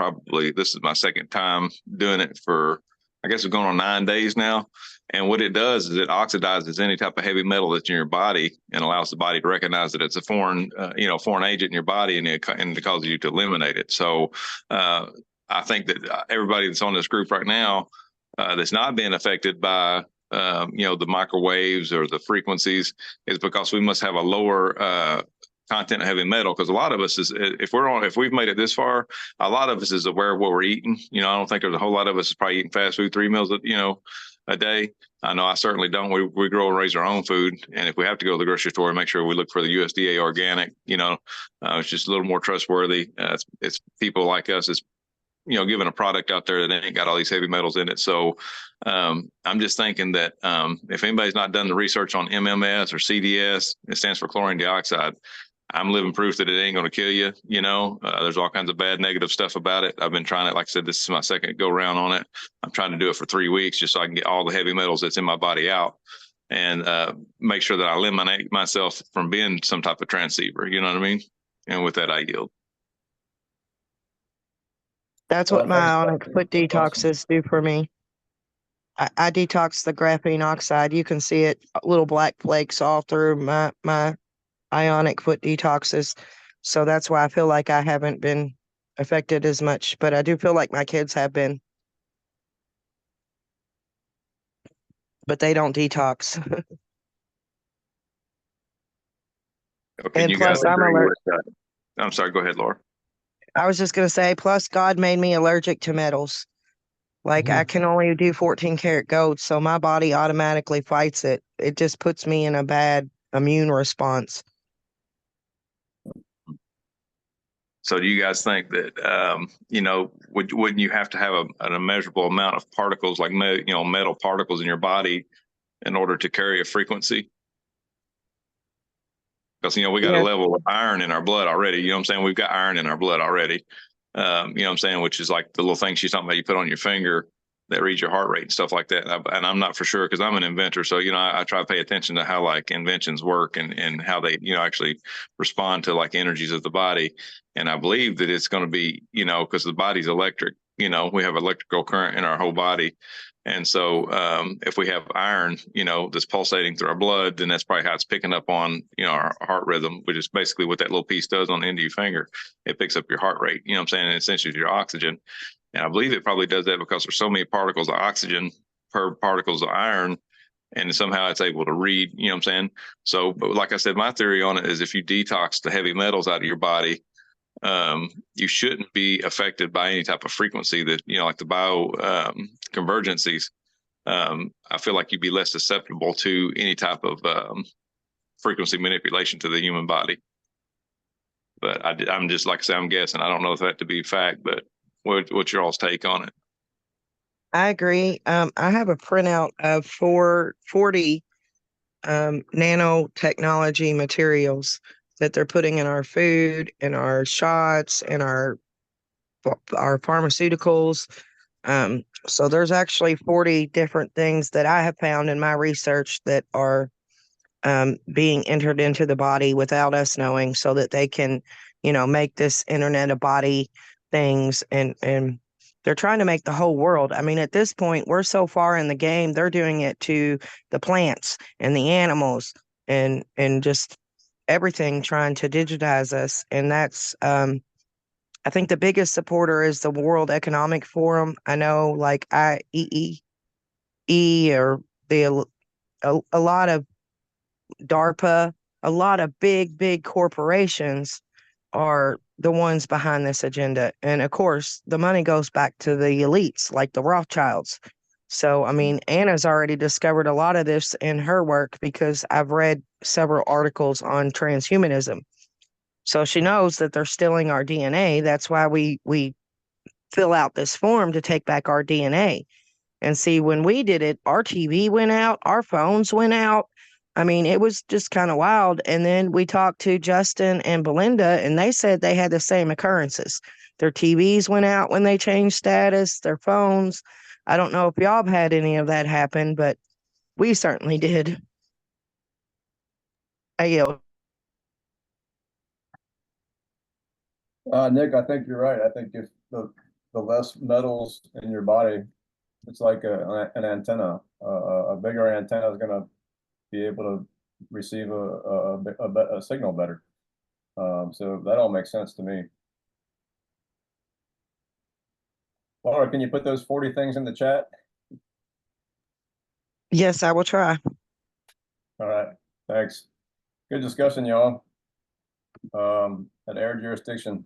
Speaker 7: this is my second time doing it for, I guess it's going on 9 days now. And what it does is it oxidizes any type of heavy metal that's in your body and allows the body to recognize that it's a foreign agent in your body, and it causes you to eliminate it. So I think that everybody that's on this group right now that's not being affected by the microwaves or the frequencies is because we must have a lower content of heavy metal, because a lot of us if we've made it this far, a lot of us is aware of what we're eating. I don't think there's a whole lot of us is probably eating fast food 3 meals a day. I know I certainly don't. We grow and raise our own food, and if we have to go to the grocery store, make sure we look for the USDA organic. It's just a little more trustworthy. It's people like us is giving a product out there that ain't got all these heavy metals in it. So I'm just thinking that if anybody's not done the research on MMS or CDS, it stands for chlorine dioxide. I'm living proof that it ain't going to kill you. There's all kinds of bad, negative stuff about it. I've been trying it. Like I said, this is my second go round on it. I'm trying to do it for 3 weeks just so I can get all the heavy metals that's in my body out, and make sure that I eliminate myself from being some type of transceiver. You know what I mean? And with that, I yield.
Speaker 1: That's what my ionic foot detoxes do for me. I detox the graphene oxide. You can see it, little black flakes all through my ionic foot detoxes. So that's why I feel like I haven't been affected as much, but I do feel like my kids have been. But they don't detox.
Speaker 7: Okay,
Speaker 1: And
Speaker 7: you
Speaker 1: plus,
Speaker 7: guys
Speaker 1: I'm
Speaker 7: agree
Speaker 1: allergic.
Speaker 7: with I'm sorry, go ahead, Laura.
Speaker 1: I was just going to say, plus, God made me allergic to metals. Like, I can only do 14 karat gold, so my body automatically fights it. It just puts me in a bad immune response.
Speaker 7: So do you guys think that, wouldn't you have to have an immeasurable amount of particles, like, metal particles in your body in order to carry a frequency? Because, we got a level of iron in our blood already. You know what I'm saying? We've got iron in our blood already. You know what I'm saying? Which is like the little thing she's talking about you put on your finger that reads your heart rate and stuff like that. And I'm not for sure because I'm an inventor. So, I try to pay attention to how like inventions work and how they, actually respond to like energies of the body. And I believe that it's going to be, because the body's electric, we have electrical current in our whole body. And so if we have iron, that's pulsating through our blood, then that's probably how it's picking up on, our heart rhythm, which is basically what that little piece does on the end of your finger. It picks up your heart rate, you know what I'm saying? And essentially your oxygen. And I believe it probably does that because there's so many particles of oxygen per particles of iron, and somehow it's able to read, you know what I'm saying? So, but like I said, my theory on it is if you detox the heavy metals out of your body, you shouldn't be affected by any type of frequency that, like the bio convergencies. I feel like you'd be less susceptible to any type of frequency manipulation to the human body. But I'm just, like I said, I'm guessing. I don't know if that to be fact, but what's your all's take on it?
Speaker 1: I agree. I have a printout of 40 nanotechnology materials that they're putting in our food, in our shots, in our pharmaceuticals. So there's actually 40 different things that I have found in my research that are being entered into the body without us knowing, so that they can, make this internet of body things, and they're trying to make the whole world. I mean, at this point, we're so far in the game, they're doing it to the plants and the animals and just everything, trying to digitize us. And that's I think the biggest supporter is the World Economic Forum. I know, like IEEE or a lot of DARPA, a lot of big corporations are the ones behind this agenda. And of course, the money goes back to the elites, like the Rothschilds. So, I mean, Anna's already discovered a lot of this in her work because I've read several articles on transhumanism. So she knows that they're stealing our DNA. That's why we fill out this form to take back our DNA. And see, when we did it, our TV went out, our phones went out. I mean, it was just kind of wild. And then we talked to Justin and Belinda, and they said they had the same occurrences. Their TVs went out when they changed status, their phones. I don't know if y'all have had any of that happen, but we certainly did. Ayo.
Speaker 2: Nick, I think you're right. I think if the less metals in your body, it's like an antenna. A bigger antenna is going to be able to receive a signal better. So that all makes sense to me. Laura, can you put those 40 things in the chat?
Speaker 1: Yes, I will try.
Speaker 2: All right, thanks. Good discussion, y'all. At air jurisdiction.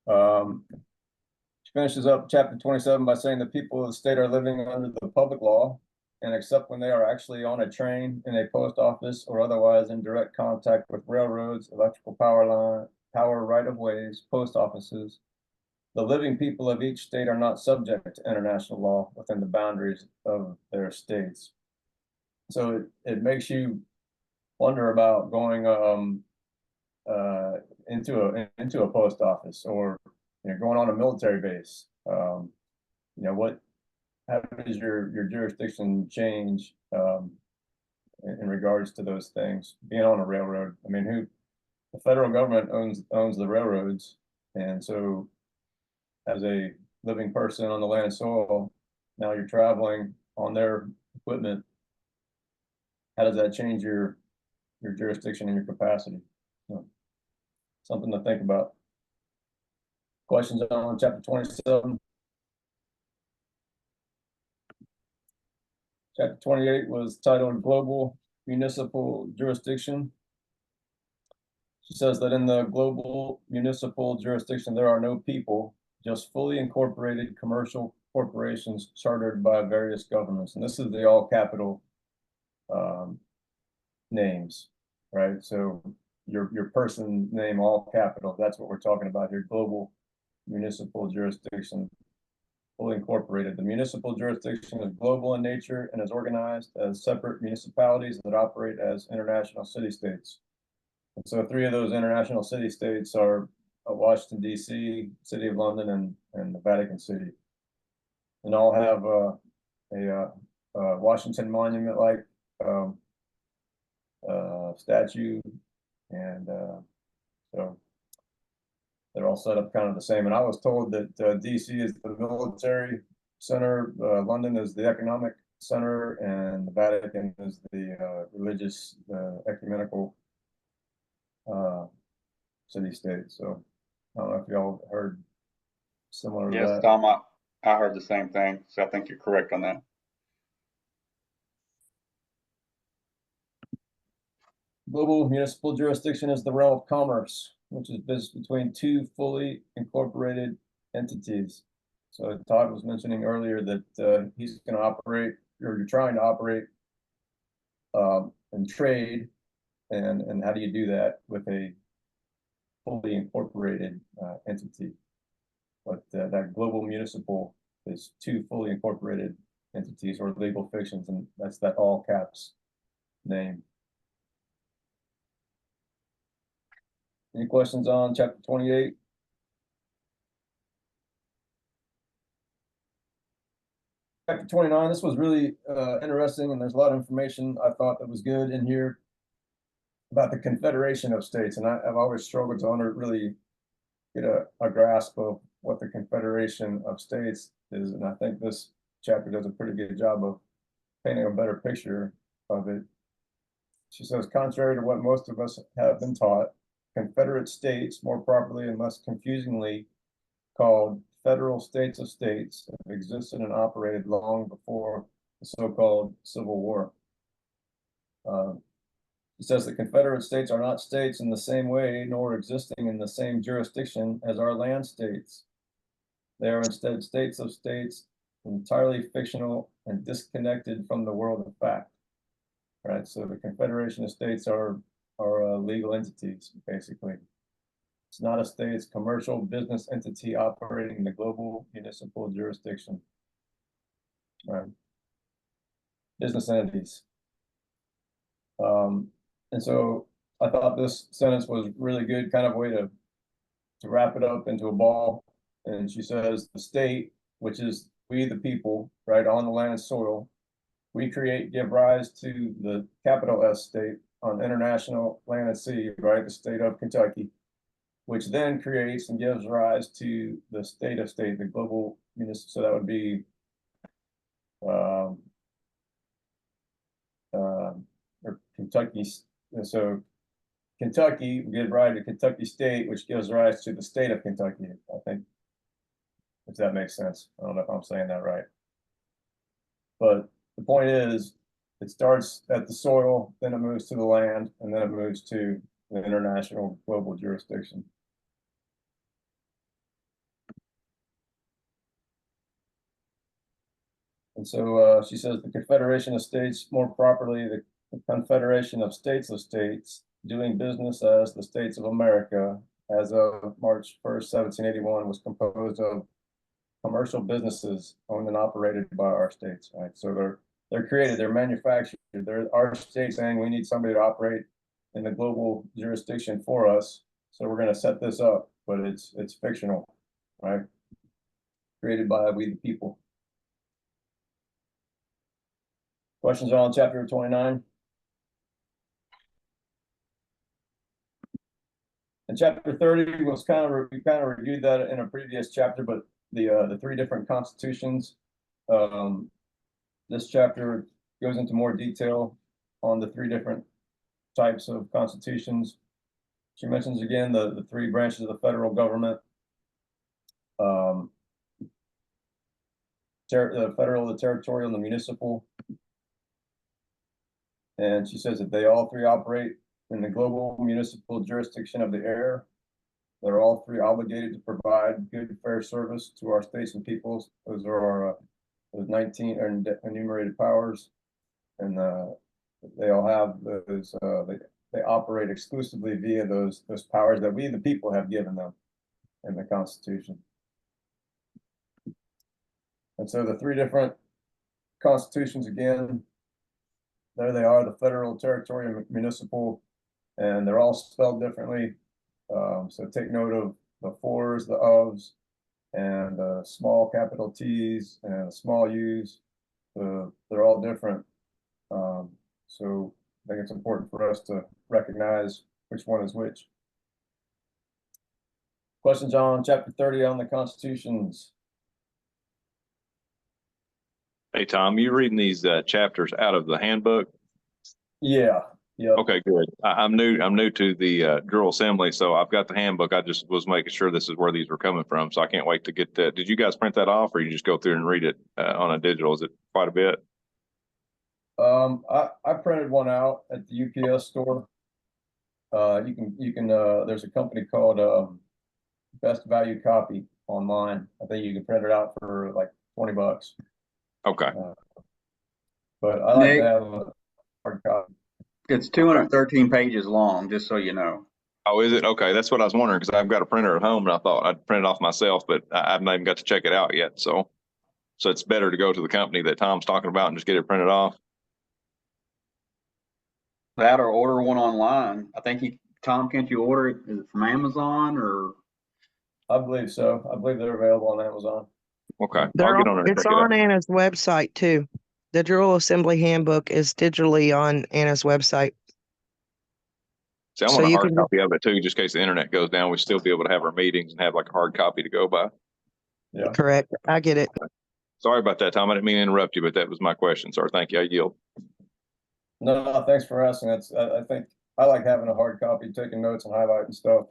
Speaker 2: She finishes up chapter 27 by saying the people of the state are living under the public law, and except when they are actually on a train, in a post office, or otherwise in direct contact with railroads, electrical power right-of-ways, post offices, the living people of each state are not subject to international law within the boundaries of their states. So it makes you wonder about going into a post office, or going on a military base. How does your jurisdiction change in regards to those things? Being on a railroad, I mean, the federal government owns the railroads, and so as a living person on the land and soil, now you're traveling on their equipment. How does that change your jurisdiction and your capacity? So, something to think about. Questions on chapter 27? Chapter 28 was titled Global Municipal Jurisdiction. She says that in the global municipal jurisdiction, there are no people, just fully incorporated commercial corporations chartered by various governments. And this is the all capital names, right? So your person name, all capital, that's what we're talking about here. Global municipal jurisdiction, fully incorporated. The municipal jurisdiction is global in nature and is organized as separate municipalities that operate as international city-states. And so 3 of those international city-states are Washington, D.C., City of London, and the Vatican City. And all have a Washington monument-like statue. And so they're all set up kind of the same. And I was told that DC is the military center, London is the economic center, and the Vatican is the religious, ecumenical city-state. So I don't know if y'all heard similar to
Speaker 4: Yes,
Speaker 2: that.
Speaker 4: Tom, I heard the same thing, so I think you're correct on that.
Speaker 2: Global municipal jurisdiction is the realm of commerce, which is business between 2 fully incorporated entities. So Todd was mentioning earlier that he's going to operate, or you're trying to operate and trade, and how do you do that with a fully incorporated entity? But that global municipal is 2 fully incorporated entities or legal fictions, and that's that all caps name. Any questions on chapter 28? Chapter 29, this was really interesting, and there's a lot of information I thought that was good in here about the Confederation of States. And I've always struggled to really get a grasp of what the Confederation of States is. And I think this chapter does a pretty good job of painting a better picture of it. She says, contrary to what most of us have been taught, Confederate states, more properly and less confusingly called federal states of states, have existed and operated long before the so-called Civil War. It says the Confederate states are not states in the same way, nor existing in the same jurisdiction as our land states. They are instead states of states entirely fictional and disconnected from the world of fact. Right, so the Confederation of States are legal entities, basically. It's not a state, it's a commercial business entity operating in the global municipal jurisdiction. Right. Business entities. And so I thought this sentence was really good, kind of way to wrap it up into a ball. And she says, the state, which is we the people, right, on the land and soil, we create, give rise to the capital S state on international land and sea, right, the state of Kentucky, which then creates and gives rise to the state of state, the global municipal. So that would be or Kentucky. So Kentucky would give rise to Kentucky State, which gives rise to the state of Kentucky. I think, if that makes sense. I don't know if I'm saying that right. But the point is, it starts at the soil, then it moves to the land, and then it moves to the international global jurisdiction. And so she says the Confederation of States, more properly, the Confederation of States, doing business as the States of America, as of March 1st, 1781, was composed of commercial businesses owned and operated by our states. Right, so they're created, they're manufactured. They're our state saying we need somebody to operate in the global jurisdiction for us. So we're going to set this up, but it's fictional, right? Created by we the people. Questions on chapter 29? And chapter 30 was we kind of reviewed that in a previous chapter, but the three different constitutions. This chapter goes into more detail on the three different types of constitutions. She mentions again the three branches of the federal government. The federal, the territorial, and the municipal. And she says that they all three operate in the global municipal jurisdiction of the air. They're all three obligated to provide good, fair service to our states and peoples. Those are our those 19 enumerated powers, and they all have those. They operate exclusively via those powers that we, the people, have given them in the Constitution. And so the three different constitutions again. There they are: the federal, territorial, municipal, and they're all spelled differently. So take note of the fors, the ofs, and small capital T's and small U's. They're all different. So I think it's important for us to recognize which one is which. Questions on chapter 30 on the constitutions?
Speaker 7: Hey, Tom, you reading these chapters out of the handbook?
Speaker 2: Yeah. Yeah.
Speaker 7: Okay, good. I'm new to the Jural Assembly, so I've got the handbook. I just was making sure this is where these were coming from, so I can't wait to get that. Did you guys print that off, or you just go through and read it on a digital? Is it quite a bit?
Speaker 2: I printed one out at the UPS store. You can there's a company called Best Value Copy online. I think you can print it out for like $20.
Speaker 7: Okay.
Speaker 2: But I like
Speaker 4: Nick,
Speaker 2: to have a hard copy.
Speaker 4: it's 213 pages long, just so you know.
Speaker 7: Oh, is it? Okay, that's what I was wondering, because I've got a printer at home and I thought I'd print it off myself, but I've not even got to check it out yet. So it's better to go to the company that Tom's talking about and just get it printed off.
Speaker 4: That or order one online. I think Tom, can't you order it? Is it from Amazon or?
Speaker 2: I believe so. I believe they're available on Amazon.
Speaker 7: Okay, I'll get on there and
Speaker 1: It's
Speaker 7: check it out.
Speaker 1: on Anna's website too. The Jural Assembly Handbook is digitally on Anna's website.
Speaker 7: See, I
Speaker 1: So
Speaker 7: want a
Speaker 1: you
Speaker 7: hard
Speaker 1: can-
Speaker 7: copy of it too, just in case the internet goes down. We still be able to have our meetings and have like a hard copy to go by.
Speaker 2: Yeah.
Speaker 1: Correct. I get it.
Speaker 7: Sorry about that, Tom. I didn't mean to interrupt you, but that was my question. Sorry. Thank you. I yield.
Speaker 2: No, thanks for asking. I think I like having a hard copy, taking notes and highlighting stuff.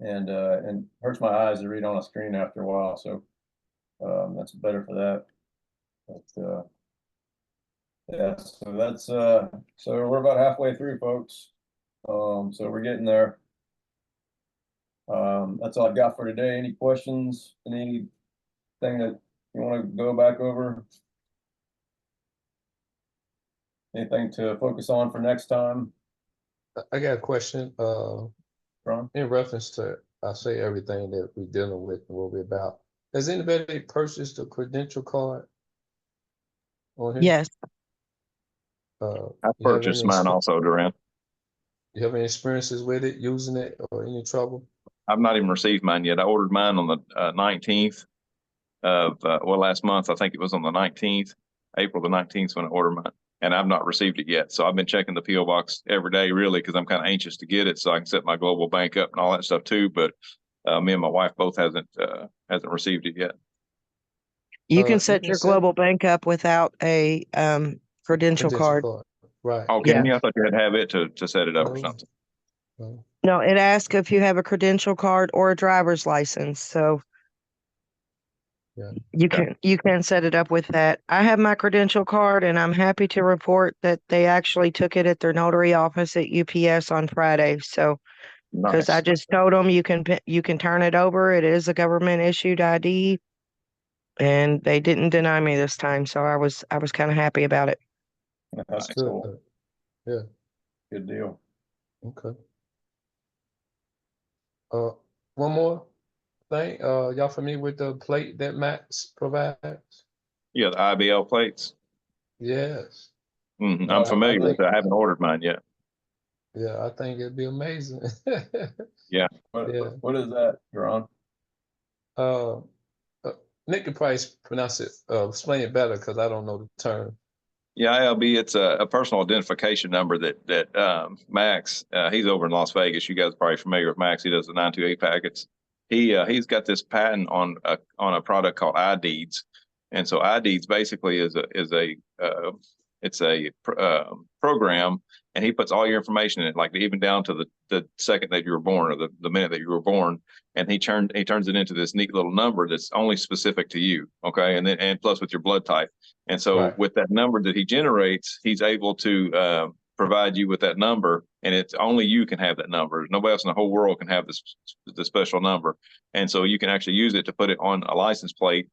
Speaker 2: And hurts my eyes to read on a screen after a while. So that's better for that. But yeah, so that's so we're about halfway through, folks. So we're getting there. That's all I've got for today. Any questions? Any thing that you want to go back over? Anything to focus on for next time,
Speaker 5: I got a question,
Speaker 2: Ron?
Speaker 5: in reference to, I say everything that we're dealing with and what we're about. Has anybody purchased a credential card on here?
Speaker 1: Yes.
Speaker 7: I
Speaker 5: You have
Speaker 7: purchased
Speaker 5: any,
Speaker 7: mine also, Duran.
Speaker 5: you have any experiences with it, using it, or any trouble?
Speaker 7: I've not even received mine yet. I ordered mine on the 19th of, last month. I think it was on the 19th, April the 19th when I ordered mine. And I've not received it yet. So I've been checking the P.O. box every day, really, because I'm kind of anxious to get it so I can set my global bank up and all that stuff too. But me and my wife both hasn't received it yet.
Speaker 1: You can
Speaker 5: You
Speaker 1: set
Speaker 5: can
Speaker 1: your
Speaker 5: set
Speaker 1: global bank up without a credential card.
Speaker 5: Right.
Speaker 7: Oh,
Speaker 1: Yeah.
Speaker 7: can you? I thought you had to have it to set it up or
Speaker 5: No,
Speaker 7: something.
Speaker 5: no.
Speaker 1: No, it asks if you have a credential card or a driver's license. So
Speaker 5: Yeah.
Speaker 1: you can set it up with that. I have my credential card and I'm happy to report that they actually took it at their notary office at UPS on Friday. So because I
Speaker 7: Nice.
Speaker 1: just told them you can turn it over. It is a government issued ID, and they didn't deny me this time. So I was kind of happy about it.
Speaker 2: That's
Speaker 7: Nice.
Speaker 2: cool.
Speaker 5: Good. Yeah.
Speaker 2: Good deal.
Speaker 5: Okay. One more thing. Y'all familiar with the plate that Max provides?
Speaker 7: Yeah, the IBL plates.
Speaker 5: Yes.
Speaker 7: I'm
Speaker 2: I
Speaker 7: familiar with
Speaker 2: think,
Speaker 7: it. I haven't ordered mine yet.
Speaker 5: Yeah, I think it'd be amazing.
Speaker 7: Yeah.
Speaker 5: Yeah.
Speaker 2: what is that, Ron?
Speaker 5: Uh, Nick could probably pronounce it, explain it better because I don't know the term.
Speaker 7: Yeah, ILB, it's a personal identification number that Max, he's over in Las Vegas. You guys are probably familiar with Max. He does the 928 packets. He's got this patent on a product called iDeeds. And so iDeeds basically is a program, and he puts all your information in it, like even down to the second that you were born, or the minute that you were born, and he turns it into this neat little number that's only specific to you. Okay. And plus with your blood type. And so
Speaker 5: Right.
Speaker 7: with that number that he generates, he's able to provide you with that number, and it's only you can have that number. Nobody else in the whole world can have this special number. And so you can actually use it to put it on a license plate,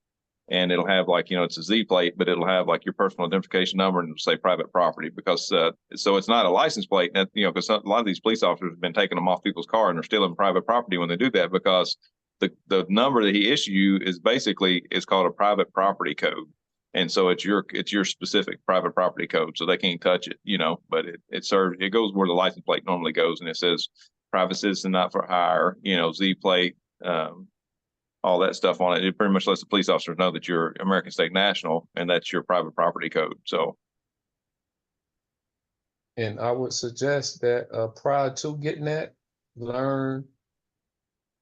Speaker 7: and it'll have, like, it's a Z plate, but it'll have like your personal identification number and it'll say private property, because so it's not a license plate. That, because a lot of these police officers have been taking them off people's car and they're stealing private property when they do that, because the number that he issued you is called a private property code. And so it's your specific private property code, so they can't touch it, but it goes where the license plate normally goes, and it says private citizen not for hire, Z plate, all that stuff on it. It pretty much lets the police officers know that you're American State National and that's your private property code. So
Speaker 5: And I would suggest that prior to getting that, learn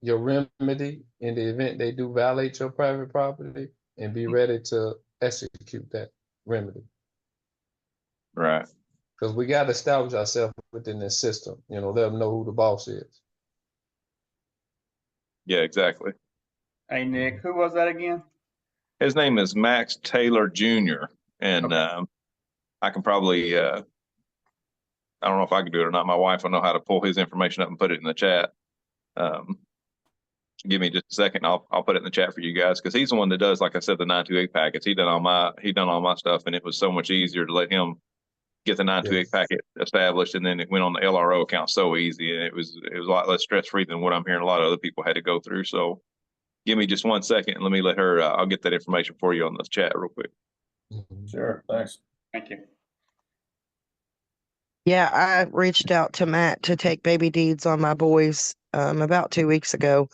Speaker 5: your remedy in the event they do violate your private property, and be ready to execute that remedy.
Speaker 7: right.
Speaker 5: Because we got to establish ourselves within this system, let them know who the boss is.
Speaker 7: Yeah, exactly.
Speaker 4: Hey, Nick, who was that again?
Speaker 7: His name is Max Taylor Jr. And
Speaker 4: Okay.
Speaker 7: I can probably I don't know if I can do it or not. My wife will know how to pull his information up and put it in the chat. Give me just a second. I'll put it in the chat for you guys, because he's the one that does, like I said, the 928 packets. He done all my stuff, and it was so much easier to let him get the 928 packet established, and then it went on the LRO account so easy, and it was a lot less stress free than what I'm hearing a lot of other people had to go through. So give me just 1 second and let me let her. I'll get that information for you on the chat real quick.
Speaker 2: Sure, thanks.
Speaker 4: Thank you.
Speaker 1: Yeah, I reached out to Matt to take baby deeds on my boys about 2 weeks ago.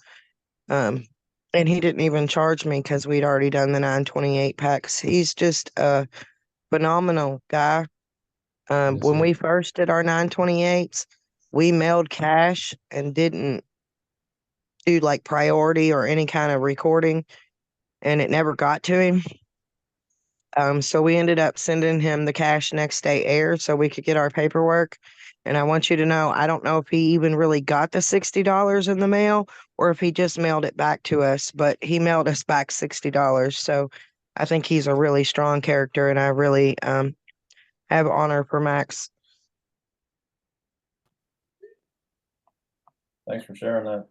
Speaker 1: And he didn't even charge me because we'd already done the 928 packs. He's just a phenomenal guy. When we first did our 928s, we mailed cash and didn't do like priority or any kind of recording, and it never got to him. So we ended up sending him the cash next day air so we could get our paperwork. And I want you to know, I don't know if he even really got the $60 in the mail or if he just mailed it back to us, but he mailed us back $60. So I think he's a really strong character, and I really have honor for Max.
Speaker 2: Thanks for sharing that.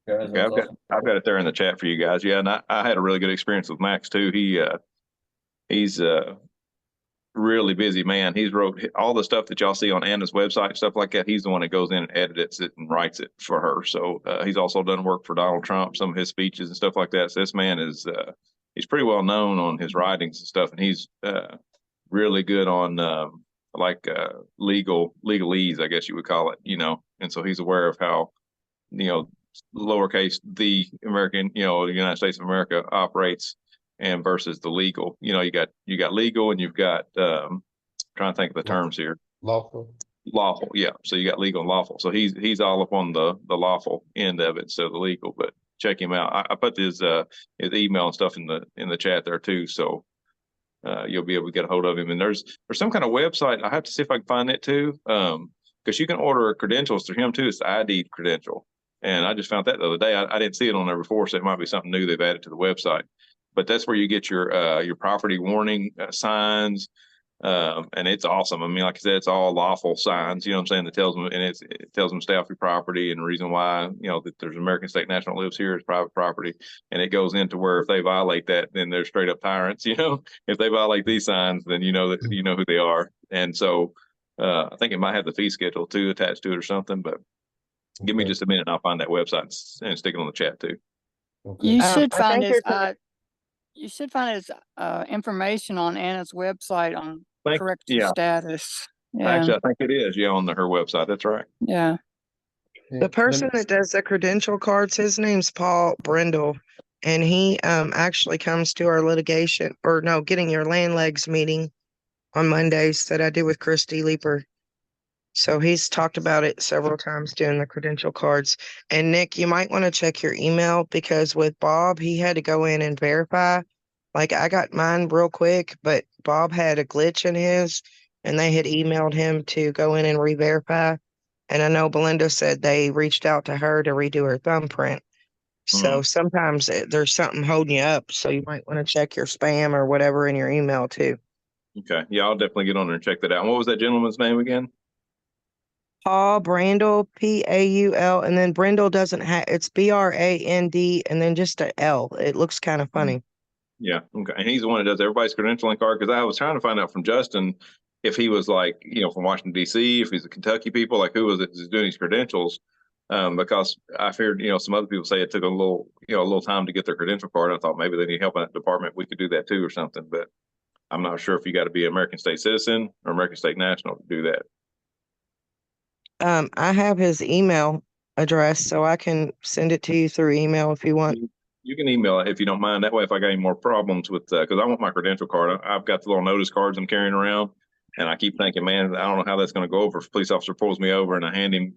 Speaker 2: guys.
Speaker 7: Okay,
Speaker 2: That's awesome.
Speaker 7: I've got it there in the chat for you guys. Yeah, and I had a really good experience with Max too. He's really busy man. He's wrote all the stuff that y'all see on Anna's website, stuff like that. He's the one that goes in and edits it and writes it for her. So he's also done work for Donald Trump, some of his speeches and stuff like that. So this man is he's pretty well known on his writings and stuff, and he's really good on legalese, I guess you would call it, and so he's aware of how, lowercase the American, the United States of America operates and versus the legal. You got legal and you've got trying to think of the terms here.
Speaker 5: Lawful.
Speaker 7: Lawful, yeah. So you got legal and lawful. So he's all up on the lawful end of it, so the legal. But check him out. I put his email and stuff in the chat there too. So you'll be able to get a hold of him. And there's some kind of website. I have to see if I can find it too. Because you can order credentials through him too. It's the ID credential. And I just found that the other day. I didn't see it on there before, so it might be something new they've added to the website. But that's where you get your property warning signs. And it's awesome. I mean, like I said, it's all lawful signs, you know what I'm saying? That tells them, and it tells them stay off your property, and the reason why, that there's American State National lives here is private property. And it goes into where if they violate that, then they're straight up tyrants, if they violate these signs, then you know who they are. And so I think it might have the fee schedule too attached to it or something, but give me just a minute and I'll find that website and stick it on the chat too.
Speaker 5: Okay.
Speaker 6: You
Speaker 1: I
Speaker 6: should find
Speaker 1: think
Speaker 6: his,
Speaker 1: there's
Speaker 6: you should find his information on Anna's website on corrected
Speaker 7: yeah.
Speaker 6: status. Yeah,
Speaker 7: Actually, I think it is, on her website. That's right.
Speaker 6: yeah.
Speaker 5: Yeah,
Speaker 1: the person that does the credential cards, his name's Paul Brindle, and he actually comes to our litigation, or no, getting your land legs meeting on Mondays that I do with Christy Leeper. So he's talked about it several times doing the credential cards. And Nick, you might want to check your email, because with Bob, he had to go in and verify. Like, I got mine real quick, but Bob had a glitch in his, and they had emailed him to go in and re-verify. And I know Belinda said they reached out to her to redo her thumbprint. So sometimes there's something holding you up. So you might want to check your spam or whatever in your email too.
Speaker 7: Okay. Yeah, I'll definitely get on there and check that out. And what was that gentleman's name again?
Speaker 1: Paul Brandel, Paul, and then Brindle doesn't have, it's Brand and then just a L. It looks kind of funny.
Speaker 7: Yeah. Okay. And he's the one that does everybody's credentialing card, because I was trying to find out from Justin if he was like, from Washington, D.C., if he's a Kentucky people, like who was it that's doing these credentials? Because I feared, some other people say it took a little time to get their credential card. I thought maybe they need help in that department. We could do that too or something, but I'm not sure if you got to be an American State citizen or American State national to do that.
Speaker 1: I have his email address, so I can send it to you through email if you want.
Speaker 7: You can email it if you don't mind. That way, if I got any more problems with, because I want my credential card, I've got the little notice cards I'm carrying around, and I keep thinking, man, I don't know how that's going to go over. If a police officer pulls me over and I hand him,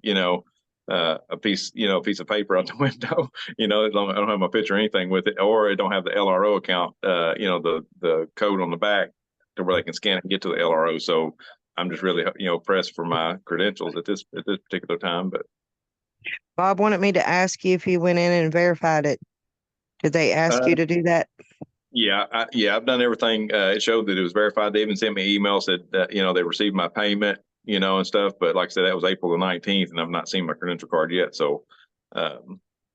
Speaker 7: a piece of paper out the window, I don't have my picture or anything with it, or it don't have the LRO account, the code on the back to where they can scan it and get to the LRO. So I'm just really, pressed for my credentials at this particular time. But
Speaker 1: Bob wanted me to ask you if you went in and verified it. Did they ask you to do that?
Speaker 7: Yeah, I've done everything. It showed that it was verified. They even sent me an email, said that, they received my payment, and stuff. But like I said, that was April the 19th, and I've not seen my credential card yet. So I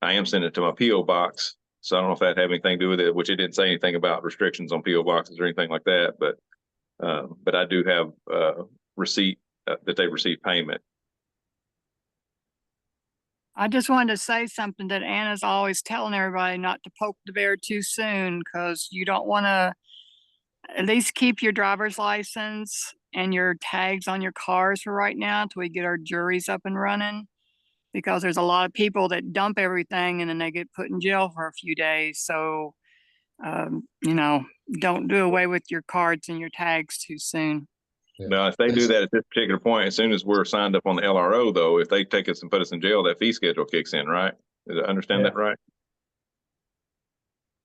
Speaker 7: am sending it to my PO box. So I don't know if that had anything to do with it, which it didn't say anything about restrictions on PO boxes or anything like that. But I do have receipt that they received payment.
Speaker 6: I just wanted to say something that Anna's always telling everybody not to poke the bear too soon, because you don't want to, at least keep your driver's license and your tags on your cars for right now until we get our juries up and running, because there's a lot of people that dump everything and then they get put in jail for a few days. So, don't do away with your cards and your tags too soon.
Speaker 5: Yeah.
Speaker 7: Now, if they do that at this particular point, as soon as we're signed up on the LRO, though, if they take us and put us in jail, that fee schedule kicks in, right? Did I understand that right?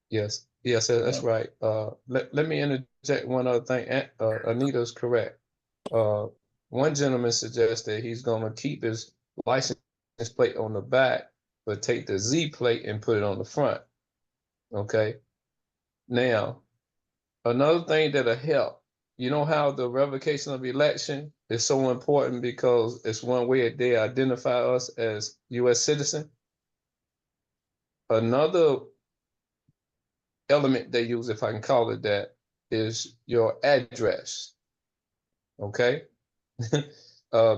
Speaker 5: Yes, that's right. Let me interject one other thing. Anita's correct. One gentleman suggests that he's going to keep his license plate on the back, but take the Z plate and put it on the front. Okay. Now, another thing that'll help. You know how the revocation of election is so important, because it's one way they identify us as U.S. citizen. Another element they use, if I can call it that, is your address. Okay?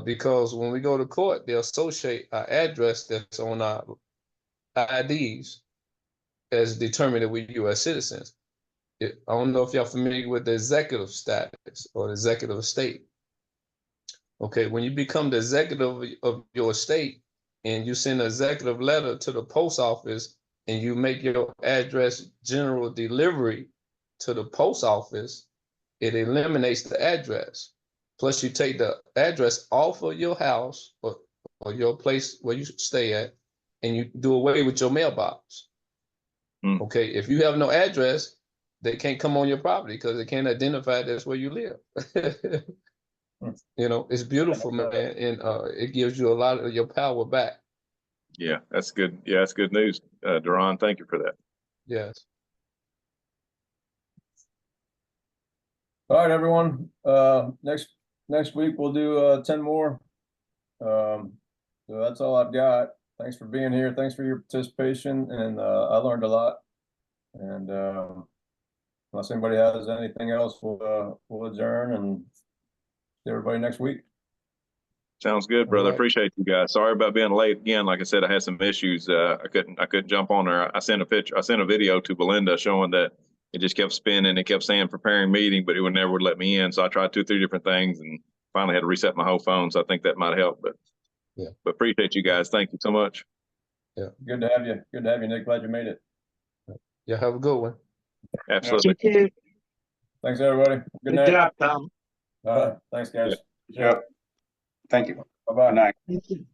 Speaker 5: Because when we go to court, they associate our address that's on our IDs as determined that we're U.S. citizens. I don't know if y'all familiar with the executive status or the executive estate. Okay, when you become the executive of your estate and you send an executive letter to the post office and you make your address general delivery to the post office, it eliminates the address. Plus, you take the address off of your house or your place where you stay at, and you do away with your mailbox. Okay, if you have no address, they can't come on your property because they can't identify that's where you live. You know, it's beautiful, man, and it gives you a lot of your power back.
Speaker 7: Yeah, that's good. Yeah, that's good news, Duran. Thank you for that.
Speaker 5: Yes.
Speaker 2: All right, everyone. Next week we'll do 10 more. So that's all I've got. Thanks for being here. Thanks for your participation, and I learned a lot. And unless anybody has anything else, we'll adjourn and see everybody next week.
Speaker 7: Sounds good, brother.
Speaker 5: Right.
Speaker 7: Appreciate you guys. Sorry about being late again. Like I said, I had some issues. I couldn't jump on there. I sent a video to Belinda showing that it just kept spinning. It kept saying preparing meeting, but it would never let me in. So I tried 2 or 3 different things and finally had to reset my whole phone. So I think that might help. But
Speaker 5: yeah,
Speaker 7: but appreciate you guys. Thank you so much.
Speaker 5: Yeah.
Speaker 2: Good to have you. Good to have you, Nick. Glad you made it.
Speaker 5: Yeah, have a good one.
Speaker 7: Absolutely.
Speaker 1: You too.
Speaker 2: Thanks, everybody. Good night.
Speaker 3: Good job, Tom.
Speaker 2: Thanks, guys.
Speaker 4: Yep. Thank you.
Speaker 2: Bye-bye.
Speaker 4: Good night.
Speaker 1: You too.